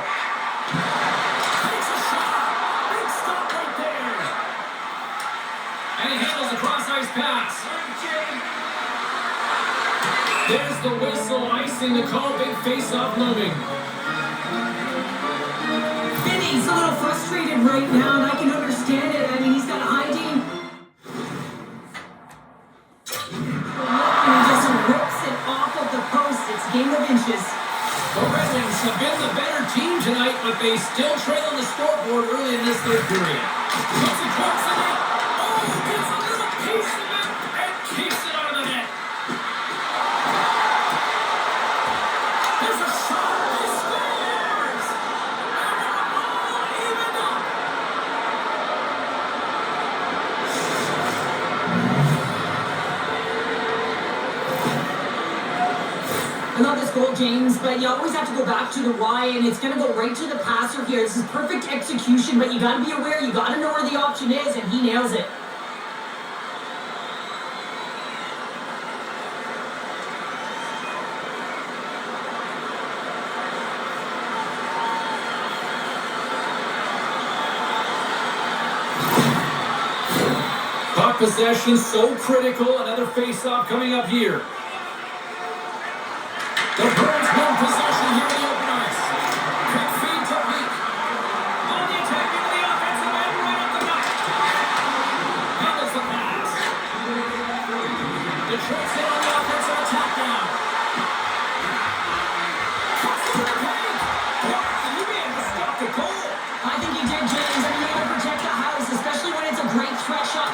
Speaker 1: Takes a shot. Big stop right there. And he handles a cross-ice pass. There's the whistle, icing the call. Big face-off looming.
Speaker 2: Vinny's a little frustrated right now, and I can understand it. I mean, he's got a high team. And he just rips it off of the post. It's a game of inches.
Speaker 1: The Red Wings have been the better team tonight, but they still trail on the scoreboard early in this third period. Puts it across the net. Oh, gets a little piece of it and keeps it out of the net. There's a shot. He scores! And they're all evened up.
Speaker 2: I love this goal, James, but you always have to go back to the why, and it's going to go right to the passer here. This is perfect execution, but you got to be aware, you got to know where the option is, and he nails it.
Speaker 1: Puck possession so critical. Another face-off coming up here. The Bruins win possession here in the open ice. Quick feed to Peak. On the attack into the offensive end, right up the gut. Handles the pass. Detroit's in on the offensive attack now. Cuts it to the paint. You may have stopped the goal.
Speaker 2: I think he did, James. I mean, you got to protect the house, especially when it's a great threat shot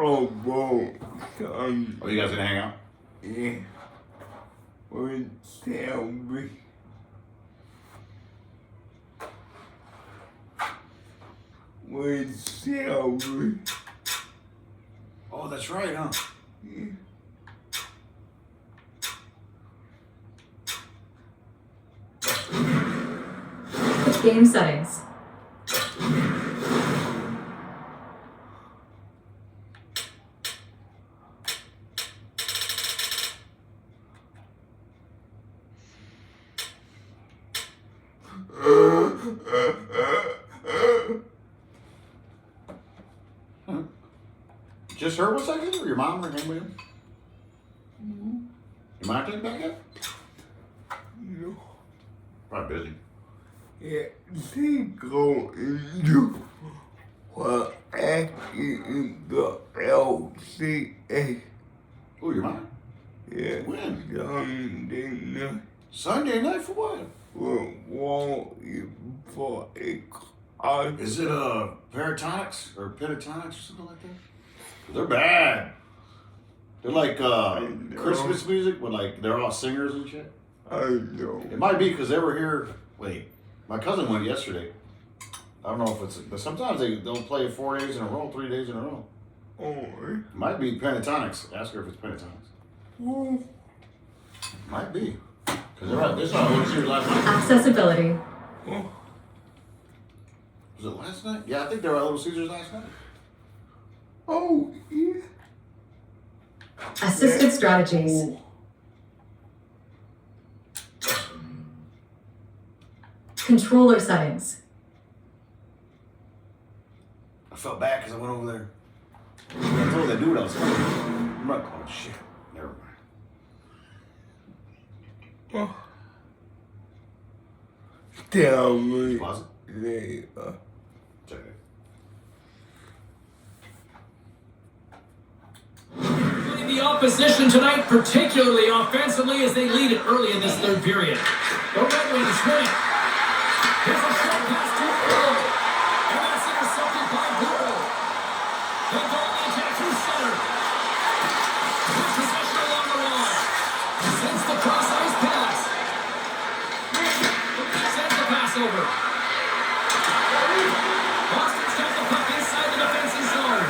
Speaker 5: Oh, bro. Son.
Speaker 6: Oh, you guys gonna hang out?
Speaker 5: Yeah. With Selby. With Selby.
Speaker 6: Oh, that's right, huh?
Speaker 5: Yeah.
Speaker 4: Game settings.
Speaker 6: Just her 1 second, or your mom or anybody else? Your mom take back yet?
Speaker 5: No.
Speaker 6: Probably busy.
Speaker 5: Yeah, she go into what acting in the LCA.
Speaker 6: Oh, your mom?
Speaker 5: Yeah.
Speaker 6: When?
Speaker 5: Sunday night.
Speaker 6: Sunday night for what?
Speaker 5: We're walking for a car.
Speaker 6: Is it paratonics or pentatonics or something like that? 'Cause they're bad. They're like Christmas music, but like they're all singers and shit.
Speaker 5: I know.
Speaker 6: It might be because they were here. Wait, my cousin went yesterday. I don't know if it's, but sometimes they'll play 4 days in a row, 3 days in a row.
Speaker 5: Oh,
Speaker 6: It might be pentatonics. Ask her if it's pentatonics.
Speaker 5: well,
Speaker 6: Might be. Because they're right. They saw a little series last night.
Speaker 4: Accessibility.
Speaker 5: well,
Speaker 6: Was it last night? Yeah, I think they were at Little Caesars last night.
Speaker 5: oh, yeah.
Speaker 4: Assisted strategies. Controller settings.
Speaker 6: I felt bad because I went over there. I told that dude I was coming. I'm like, oh shit. Never mind.
Speaker 5: Tell me
Speaker 6: Was it?
Speaker 5: later.
Speaker 6: Check it.
Speaker 1: Leading the opposition tonight, particularly offensively, as they lead it early in this third period. The Red Wings win it. Here's a short pass to Earl. And that's intercepted by Burrow. The goalie attack through center. Good possession along the wall. Sends the cross-ice pass. Sends the pass over. Boston's got the puck inside the defensive zone.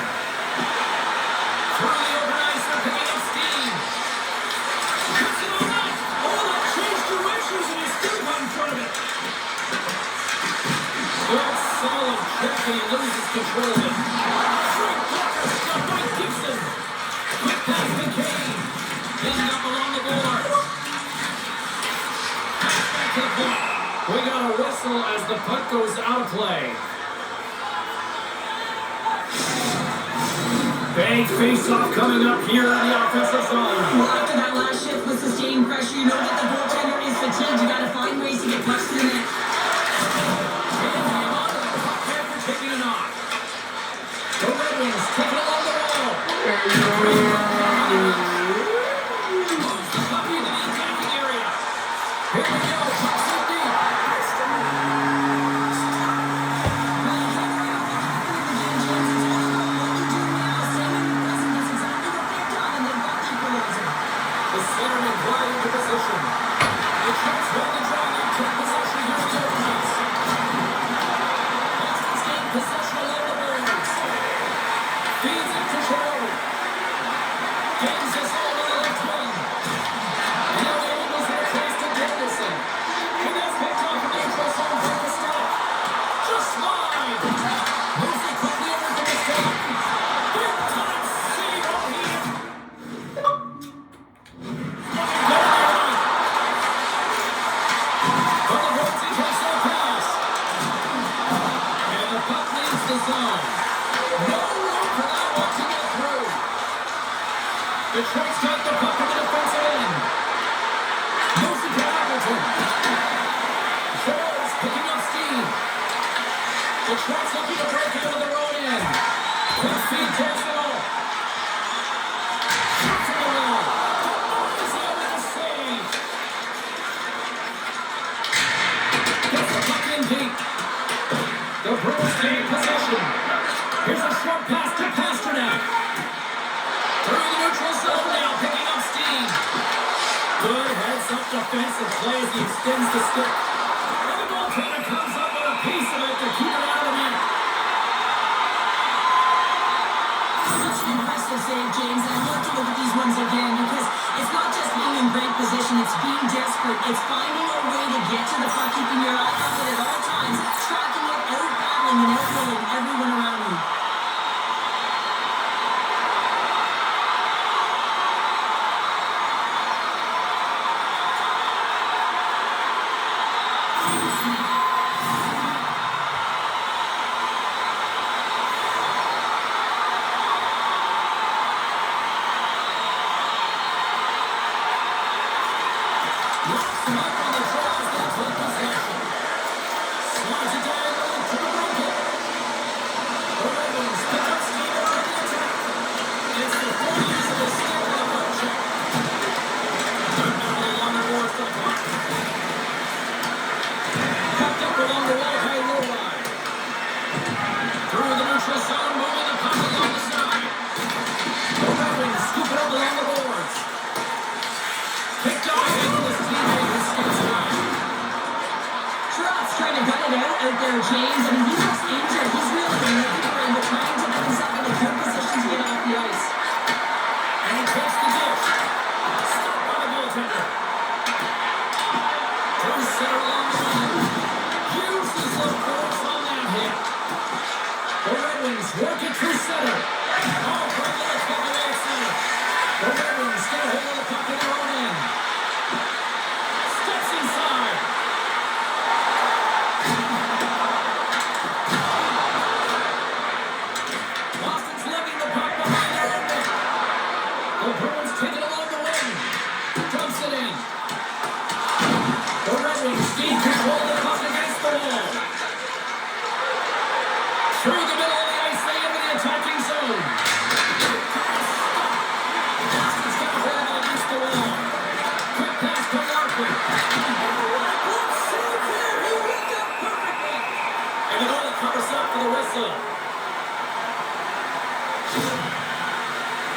Speaker 1: Through the open ice, they're picking up steam. Puts it on net. Oh, that changed directions and he's still got in front of it. Good solid check and he loses control of it. Frank Walker struck by Gibson. Quick pass to Kane. Pinned up along the board. Pass back to the point. We got a whistle as the puck goes out of play. Big face-off coming up here in the offensive zone.
Speaker 2: Well, after that last shift with sustained pressure, you know that the goaltender is fatigued. You gotta find ways to get pucks to the net.
Speaker 1: Taking it off. The Red Wings take it along the wall. Moves the puppy into the attacking area. Here we go. Puck's in deep. The centerman drive into position. The Jets hold the draw. They take possession here in the open ice. Boston's gained possession along the boards. Feeds it to Giroux. Gains us all to the left wing. And now the Eagles have a chance to Danielson. And that's picked off in the neutral zone by the stop. Just slide. Moves it quickly over to the stop. Big time save on him. But the Bruins takes their pass. And the puck leaves the zone. No room for that one to get through. Detroit's got the puck in the defensive end. Moves it to Appleton. Shores picking up steam. Detroit's looking to break out of their own end. Quick feed takes it all. Shots on the wall. Is able to save. Gets the puck in deep. The Bruins gain possession. Here's a short pass to Pasternak. spins the stick. And the goaltender comes up with a piece of it to keep it out of the net.
Speaker 2: Such an impressive save, James, and I love to look at these ones again because it's not just being in great position, it's being desperate. It's finding a way to get to the puck, keeping your eye on it at all times, tracking it, out-battling and out-rolling everyone around you. Out there, James. I mean, he looks injured. He's really been looking for him, but trying to put himself in a good position to get off the ice.
Speaker 1: And he takes the dish. Stopped by the goaltender. Through center along the line. Uses the force on that hit. The Red Wings work it through center. Oh, great little kick away at center. The Red Wings get a hold of the puck in their own end. Steps inside. The Bruins take it along the wing. Dumps it in. The Red Wings gain control of the puck against the wall. Through the middle of the ice, they into the attacking zone. Boston's got a hold of it against the wall. Quick pass to Larkin. Good save there. He read that perfectly. And the goalie covers up for the whistle.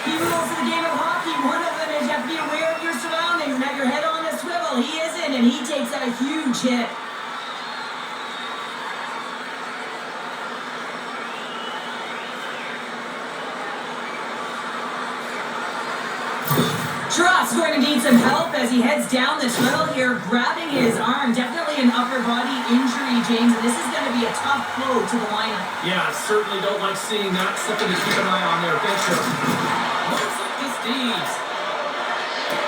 Speaker 2: He rules the game of hockey. One of them is you have to be aware of your surroundings and have your head on a swivel. He isn't, and he takes a huge hit. Trot's going to need some help as he heads down the tunnel here, grabbing his arm. Definitely an upper body injury, James, and this is going to be a tough blow to the lineup.
Speaker 1: Yeah, certainly don't like seeing that. Something to keep an eye on there. Bencher. Moves up the Steves.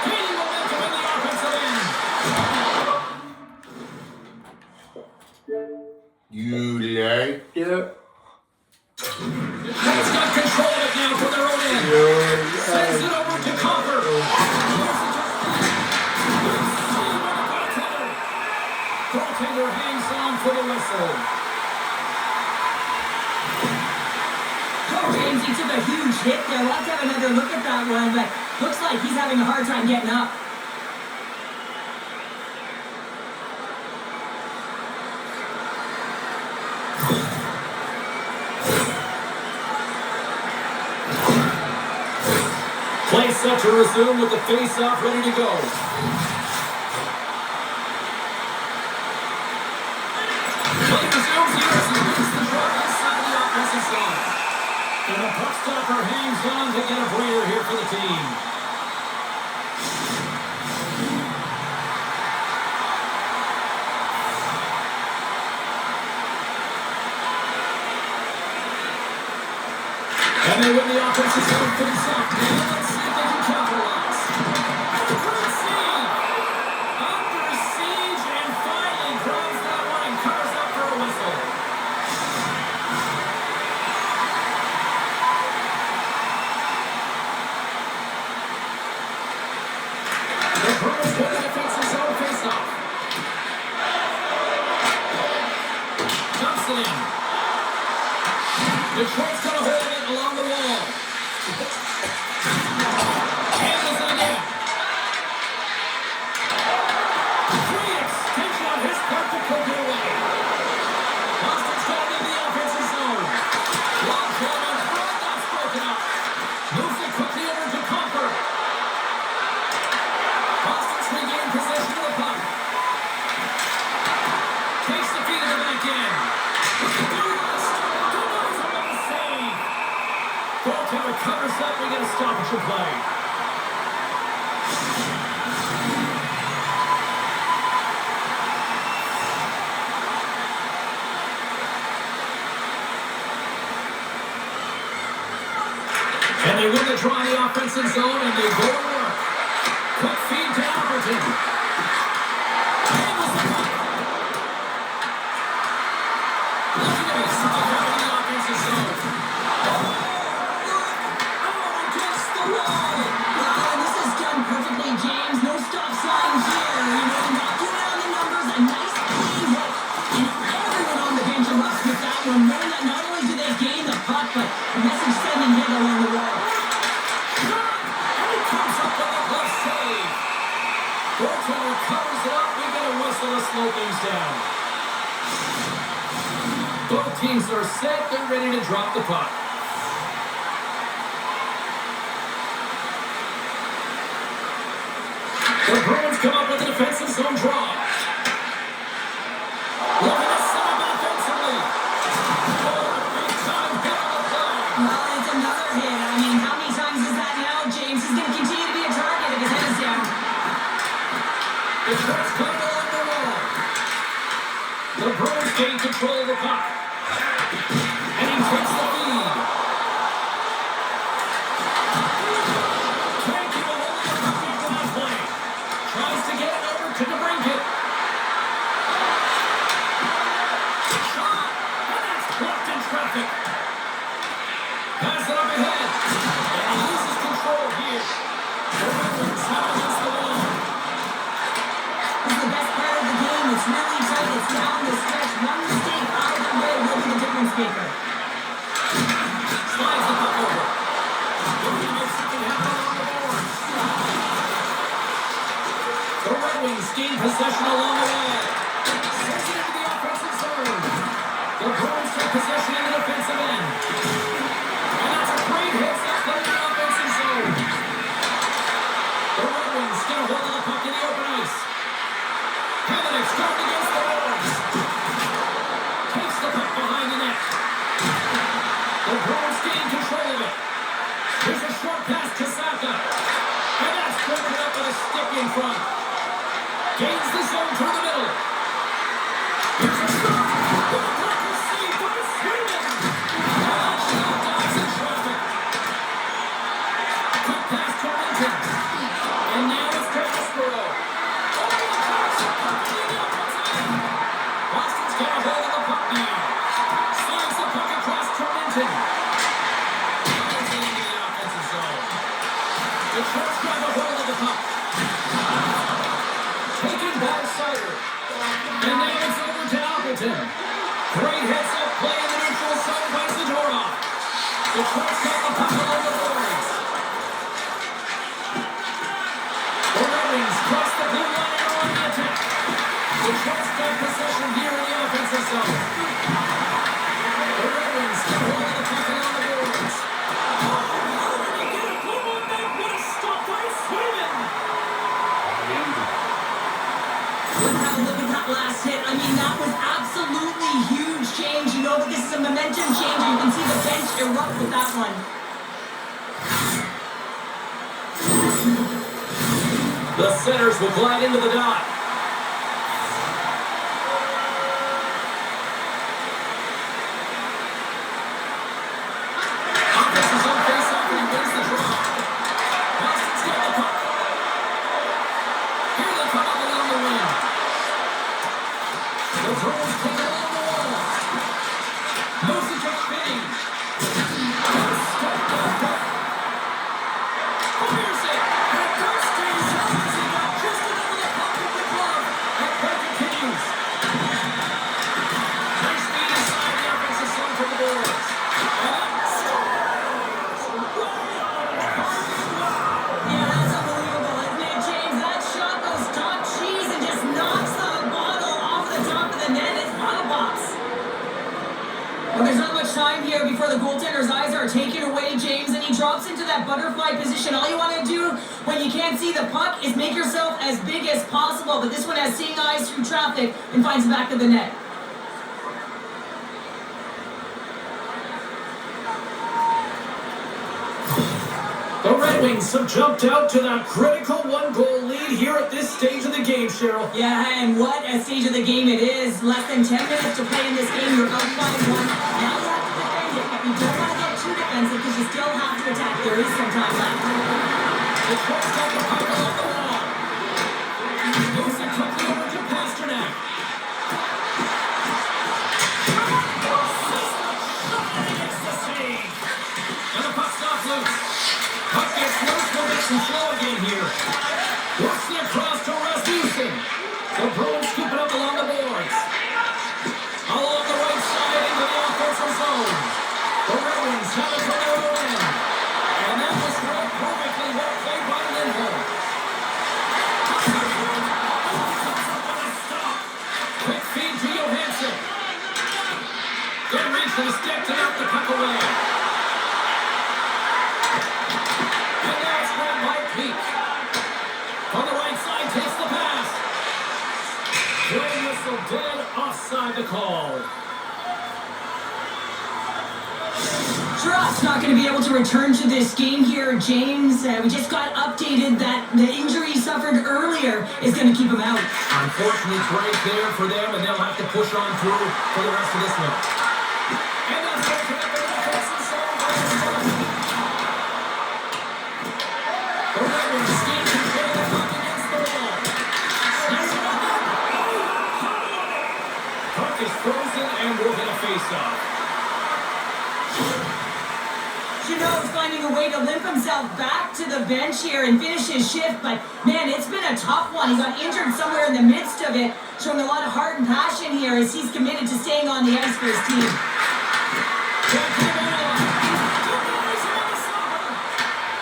Speaker 1: Gaining momentum in the offensive end.
Speaker 5: You like it?
Speaker 1: He's got control of it now for their own end. Sends it over to Copper. Goaltender hangs on for the whistle.
Speaker 2: Oh, James, he took a huge hit there. We'll have to have another look at that one, but looks like he's having a hard time getting up.
Speaker 1: Play set to resume with the face-off ready to go. Play resumes here as he moves the draw inside the offensive zone. And the puck stopper hangs on to get a breather here for the team. And they win the offensive zone face-off. Now let's see if they can capitalize. Great save! Under siege and finally grabs that one and covers up for a whistle. The Bruins win the defensive zone face-off. Dumps it in. Detroit's got a hold of it along the wall. recovers that. We get a stoppage of play. And they win the draw in the offensive zone, and they go to work. Quick feed to Alberton. Handles the puck. Looking to make something happen in the offensive zone.
Speaker 2: Against the wall. And this is done perfectly, James. No stop sign here. Not doing it on the numbers. A nice clean hit. And everyone on the bench erupts with that one, knowing that not only do they gain the puck, but a message sending hit along the wall.
Speaker 1: Goaltender covers it up. We get a whistle to slow things down. Both teams are set. They're ready to drop the puck. The Bruins come up with a defensive zone draw. Looking to set up offensively. Big-time hit on the play.
Speaker 2: Well, it's another hit. I mean, how many times is that now, James? He's going to continue to be a target if his head is down.
Speaker 1: The shots come along the wall. The Bruins gain control of the puck. And he takes the lead. Can't keep a hold of the puck after that play. Tries to get it over to DeBrincat. Shot! And that's blocked in traffic. Pass it up ahead. And he loses control here. The Bruins have against the wall.
Speaker 2: This is the best part of the game. It's really tight. It's down the stretch. One mistake either way will be the difference maker.
Speaker 1: Slides the puck over. Looking to make something happen on the board. The Red Wings gain possession along the wall. Sends it into the offensive zone. The Bruins take possession in the defensive end. And that's a great hit. That's playing in the offensive zone. The Red Wings get a hold of the puck in the open ice. Hamannik's going against the boards. Takes the puck behind the net. The Bruins gain control of it. Here's a short pass to Saka. And that's broken up with a stick in front. Gains the zone through the middle. Here's a shot. The puck received by Sweden. And that shot dives in traffic. Quick pass to Linton. And now it's to Espero. Boston's got a hold of the puck now. Slides the puck across to Minton. Fires it into the offensive zone. The Sharks grab a hold of the puck. Taken by Sider. And now it's over to Appleton. Great heads-up play in the neutral zone by Zadorov. The Sharks got the puck along the boards. The Red Wings cross the blue line and are on the attack. The Sharks got possession here in the offensive zone. The Red Wings get hold of the puck along the boards. They get a blue on that. What a stop by Sweden!
Speaker 2: Look at that last hit. I mean, that was absolutely huge change. You know that this is a momentum change. You can see the bench erupt with that one.
Speaker 1: The Senators will glide into the dot. Offensive zone face-off, and he wins the draw. Boston's got the puck. Here they come up along the wing. The Bruins take it along the wall. Moves it to Finney. Stepped up. Fires it. And first stays up as he got just enough of the puck with the glove. And play continues. Nice speed inside the offensive zone for the boards.
Speaker 2: Yeah, that's unbelievable, isn't it, James? That shot goes top cheese and just knocks the bottle off the top of the net. It's bottle box. Well, there's not much time here before the goaltender's eyes are taken away, James, and he drops into that butterfly position. All you want to do when you can't see the puck is make yourself as big as possible, but this one has seeing eyes through traffic and finds the back of the net.
Speaker 1: The Red Wings have jumped out to that critical one-goal lead here at this stage of the game, Cheryl.
Speaker 2: Yeah, and what a stage of the game it is. Less than 10 minutes to play in this game. You're up by 1. Now you have to defend it, but you don't want to get too defensive because you still have to attack. There is some time left.
Speaker 1: The Trots got the puck along the wall. Moves it quickly over to Pasternak. And the puck's not loose. Puck gets loose, we'll get some flow again here. Works it across to Rasmussen. The Bruins scoop it up along the boards. Along the right side into the offensive zone. The Red Wings have it from their own end. And that was read perfectly well played by Lindholm. Stop. Quick feed to Johansson. Good reach for the stick to knock the puck away. And now it's grabbed by Peak. On the right side, takes the pass. Play whistle dead, offside the call.
Speaker 2: Trot's not going to be able to return to this game here, James. We just got updated that the injury he suffered earlier is going to keep him out.
Speaker 1: Unfortunately, it's right there for them, and they'll have to push on through for the rest of this one. And that's broken up in the defensive zone by the Stars. The Red Wings scheme to play the puck against the wall. Snaps it up. Puck is frozen, and we'll get a face-off.
Speaker 2: Jeannot's finding a way to limp himself back to the bench here and finish his shift, but man, it's been a tough one. He got injured somewhere in the midst of it, showing a lot of heart and passion here as he's committed to staying on the ice for his team.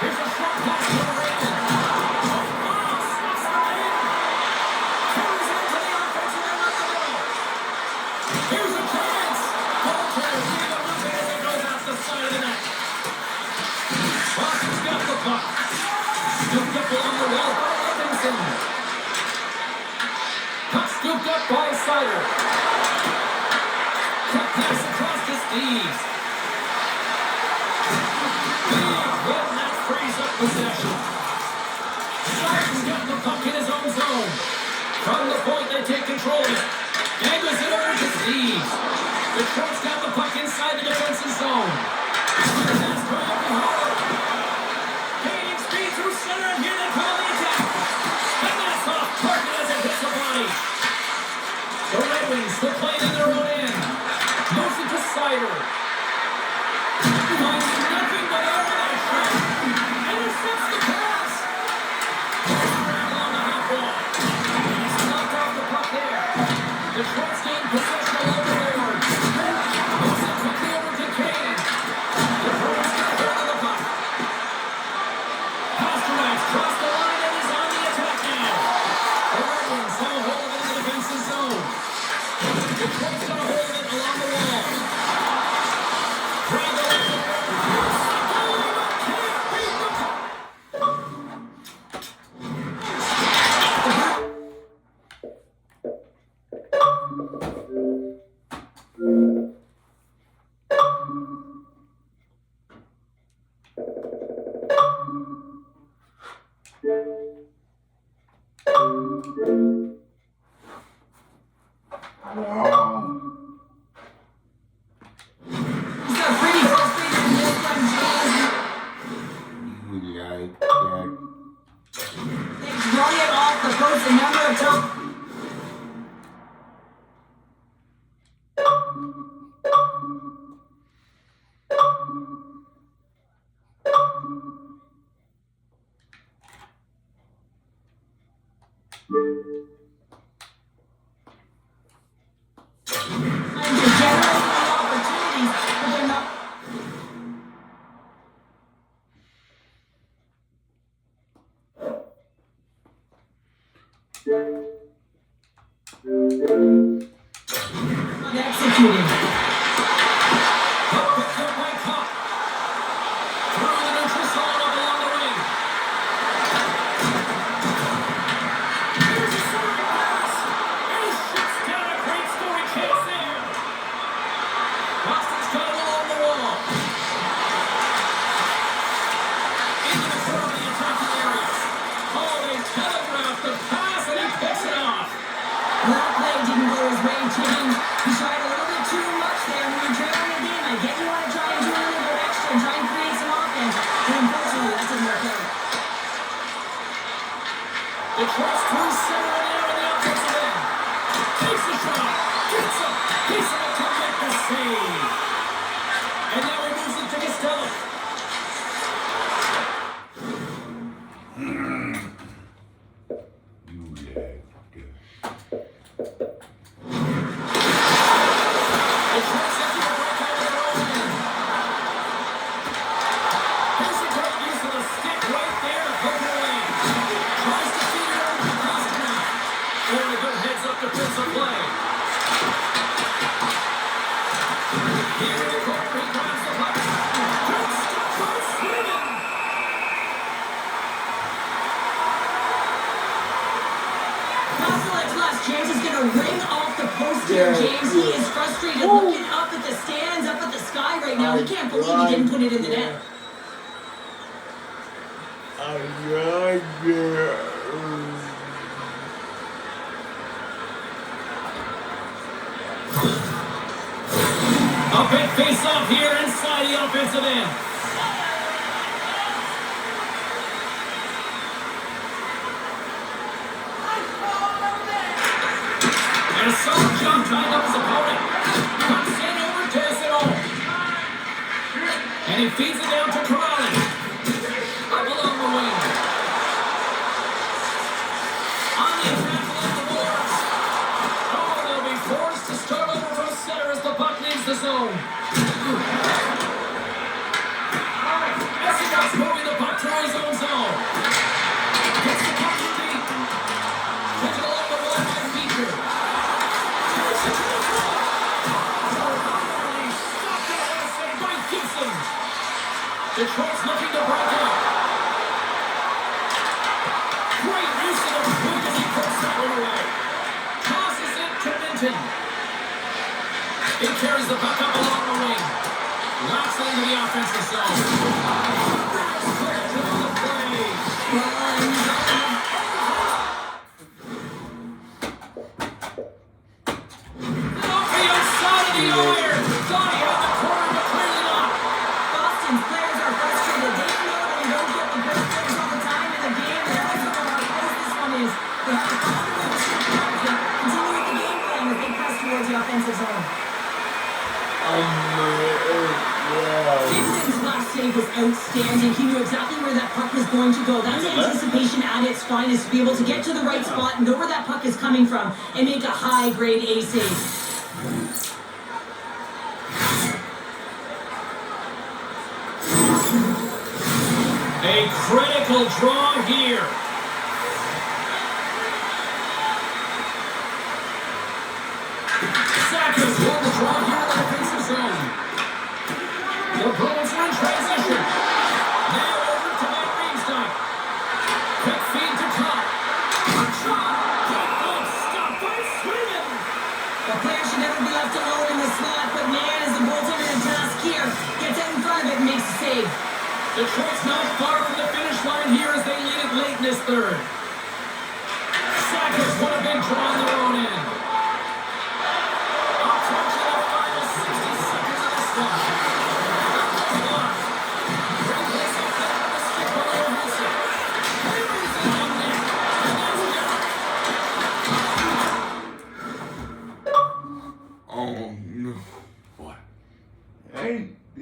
Speaker 1: Here's a short pass to the Raven. Carries it into the offensive end of the ball. Here's a chance. Ball carrier leading the run as it goes off the side of the net. Boston's got the puck. Scooped up along the wall by Livingston. Puck scooped up by Sider. Quick pass across to Steves. Big hit, and that frees up possession. Sider's got the puck in his own zone. From the point, they take control of it. Angles it over to Steves. The Trots got the puck inside the defensive zone. That's driving hard. Gaining speed through center, and here they come on the attack. And that's off target as it hits the body. The Red Wings, they're playing in their own end. Moves it to Sider. Finds nothing but air in that shot. Intercepts the pass. Scramble on the half wall. He's knocked off the puck there. The Trots gain possession along the boards. Moves it quickly over to Kane. The Bruins get hold of the puck. Pasternak's crossed the line and is on the attack now. The Red Wings have a hold of it in the defensive zone. The Trots got a hold of it along the wall. Grab the left of it. Can't beat the puck.
Speaker 2: He's got pretty frustrated in this one, James.
Speaker 5: Like that.
Speaker 2: They've run it off the post a number of times. And they're generating the opportunities, but they're not. Not executing.
Speaker 1: Puck picked up by Kopp. Through the neutral zone up along the wing. Here's a centering pass. And he shoots down a great scoring chance there. Boston's got it along the wall. Detroit's through center and air in the offensive end. Takes the shot. Gets him. Gets him to make the save. And now he moves it to Costello. Detroit's into the break over their own end. Here's a great use of the stick right there to poke it away. Tries to feed it over to Costello. Or a good heads-up defensive play. Here in the corner, he grabs the puck. Good stop by Sweden.
Speaker 2: Costello's last chance is going to ring off the post here, James. He is frustrated, looking up at the stands, up at the sky right now. He can't believe he didn't put it in the net.
Speaker 1: A big face-off here inside the offensive end. And a solid jump tied up his opponent. Comes in over to Esero. And he feeds it down to Corrali. Up along the wing. On the attack along the boards. Oh, they'll be forced to start over from center as the puck leaves the zone. Esiro's moving the puck to his own zone. Gets the puck in deep. Takes it along the wall by Beecher. Takes it to the floor. Oh, he's stopped it on the save by Gibson. Detroit's looking to break out. Great use of the swing as he puts that one away. Tosses it to Minton. He carries the puck up along the wing. Knocks it into the offensive zone. That's clear to the play. Off the outside of the iron. Donnie on the corner, but clearly not.
Speaker 2: Boston's players are frustrated. They know that they don't get the best players all the time in the game. And that's how close this one is. They have to continue with the game plan as they press towards the offensive zone. Gibson's last save was outstanding. He knew exactly where that puck was going to go. That's anticipation at its finest, to be able to get to the right spot, know where that puck is coming from, and make a high-grade A save.
Speaker 1: A critical draw here. Sackers won the draw here in the defensive zone. The Bruins are in transition. Now over to Van Riemsdyk. Quick feed to Cobb. Shot. Good stop by Sweden.
Speaker 2: The player should never be left alone in the slot, but man, as the goaltender in task here, gets out in front of it and makes a save.
Speaker 1: Detroit's not far from the finish line here as they lead it late in this third. Sackers won a big draw on their own end. Approaching the final 60 seconds of this one. Great place off there on the stick by Johansson. Clears it on net. And that's it.
Speaker 5: Oh no.
Speaker 6: What?
Speaker 5: Hey, B.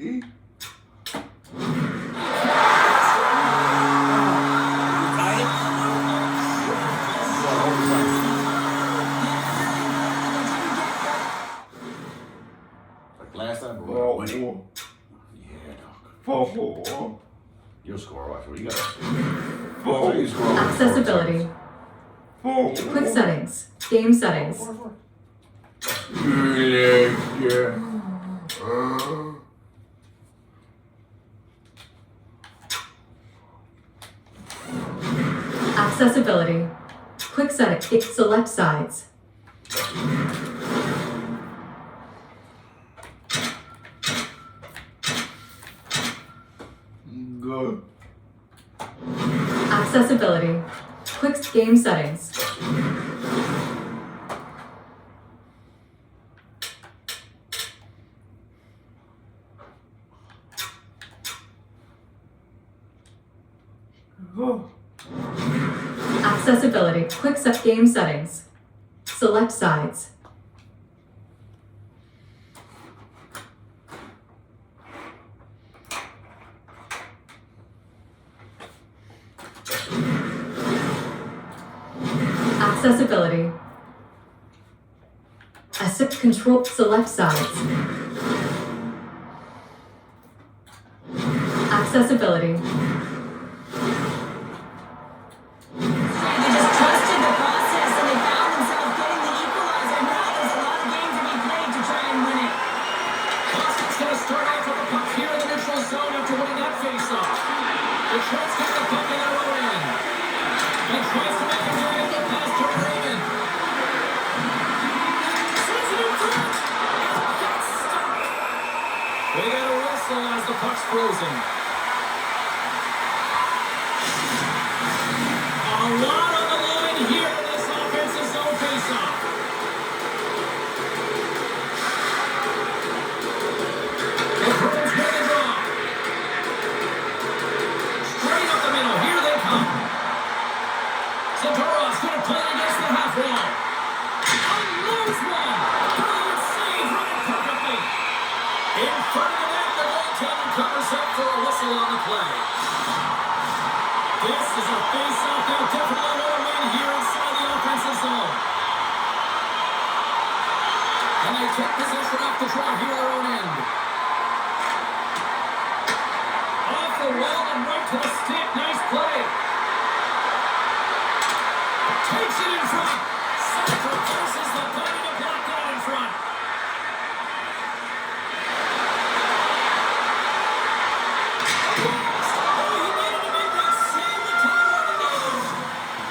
Speaker 6: Like last time, we're winning.
Speaker 5: Four.
Speaker 6: Yeah, dog.
Speaker 5: Four.
Speaker 6: You'll score. Watch what you got.
Speaker 5: Four.
Speaker 6: You score.
Speaker 4: Accessibility.
Speaker 5: Four.
Speaker 4: Quick settings. Game settings.
Speaker 5: Yeah.
Speaker 4: Accessibility. Quick setting. Select sides.
Speaker 5: Good.
Speaker 4: Accessibility. Quick game settings. Accessibility. Quick set game settings. Select sides. Accessibility. Asset control. Select sides. Accessibility.
Speaker 2: They just trusted the process and they found themselves getting the equalizer. Now there's a lot of game to be played to try and win it.
Speaker 1: Boston's going to start off with the puck here in the neutral zone after winning that faceoff. Detroit's got the puck in their own end. And tries to make a diagonal pass to Raymond. Sends it in front. And that's stopped. They got a whistle as the puck's frozen. A lot on the line here in this offensive zone faceoff. The Bruins win the draw. Straight up the middle. Here they come. Zadorov's going to play it against the half wall. Unloads one. Brilliant save right perfectly. In front of the net, the goaltender covers up for a whistle on the play. This is a face-off. They'll definitely want to win here inside the offensive zone. And they take possession off the draw here on their own end. Off the wall and right to the stick. Nice play. Takes it in front. Sacrifices the body to block that in front.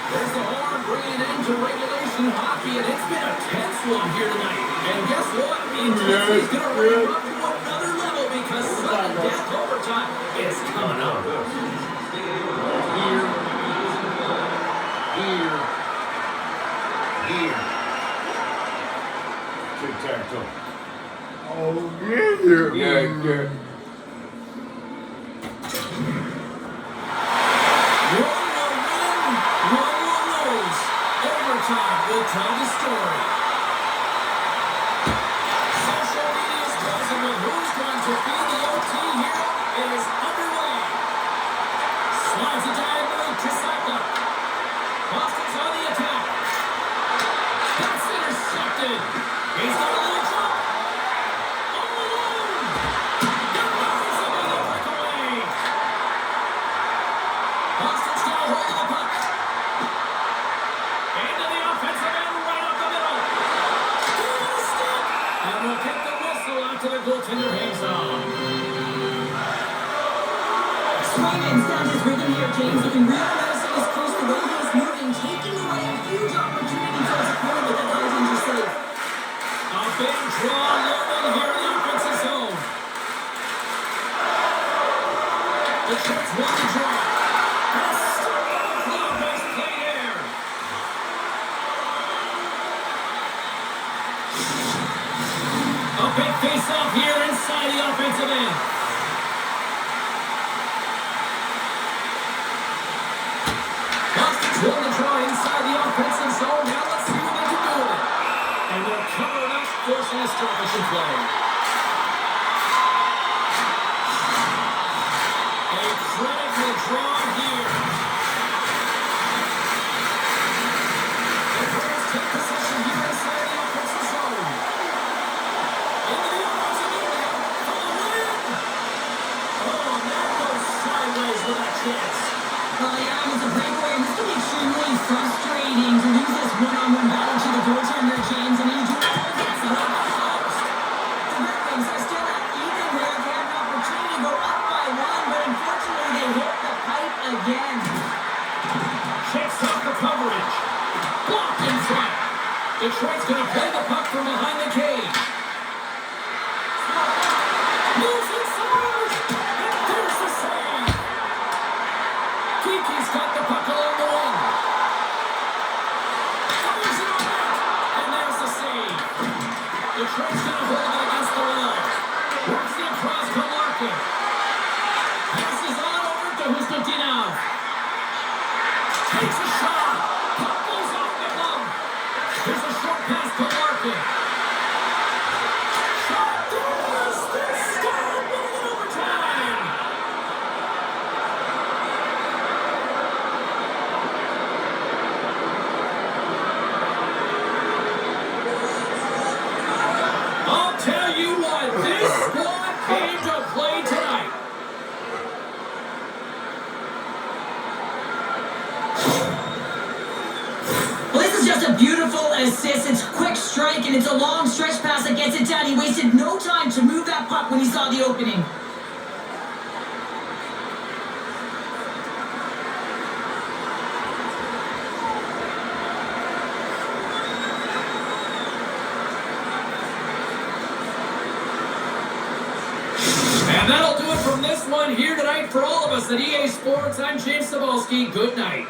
Speaker 1: There's the horn bringing it into regulation hockey, and it's been a tense one here tonight. And guess what? The intensity's going to ramp up to another level because sudden death overtime is coming up.
Speaker 6: Here. Tic-tac-toe.
Speaker 5: Oh, yeah.
Speaker 1: One will win, one will lose. Overtime will tell the story. Social media is buzzing with who's going to be the OT hero is underway. Slides it diagonally to Cycler. Boston's on the attack. That's intercepted. He's got a little jump. All alone. That buries him on the breakaway. Boston's got a hold of the puck. Into the offensive end, right up the middle. Through the stick. And we'll get the whistle after the goaltender hangs on.
Speaker 2: Swayman's found his rhythm here, James. Looking real nice in his crease, the way he's moving, taking away a huge opportunity for his opponent with that high danger save.
Speaker 1: A big draw looming here in the offensive zone. The Jets won the draw. And a stop off the base play there. A big face-off here inside the offensive end. Boston's won the draw inside the offensive zone. Now let's see what they can do with it. And they'll cover it up, forcing a stoppage in play. A critical draw here. The Bruins take possession here inside the offensive zone. Into the offensive area for the win. Oh, and that goes sideways with that chance.
Speaker 2: Well, yeah, it was a breakaway, and this can be extremely frustrating to lose this one-on-one battle to the goaltender, James, and you do all of this and not host. The Red Wings are still at even there. They had an opportunity to go up by one, but unfortunately they hit the pipe again.
Speaker 1: Checks off the coverage. Blocked in front. Detroit's going to play the puck from behind the cage. Moves inside. And there's the save. Kiki's got the puck along the wing. Fires it on net. And there's the save. Detroit's going to hold it against the wall. Works the across to Larkin. Passes on over to Husnutinov. Takes a shot.
Speaker 2: assist. It's a quick strike, and it's a long stretch pass that gets it down. He wasted no time to move that puck when he saw the opening.
Speaker 1: And that'll do it from this one here tonight for all of us at EA Sports. I'm James Cebulski. Good night.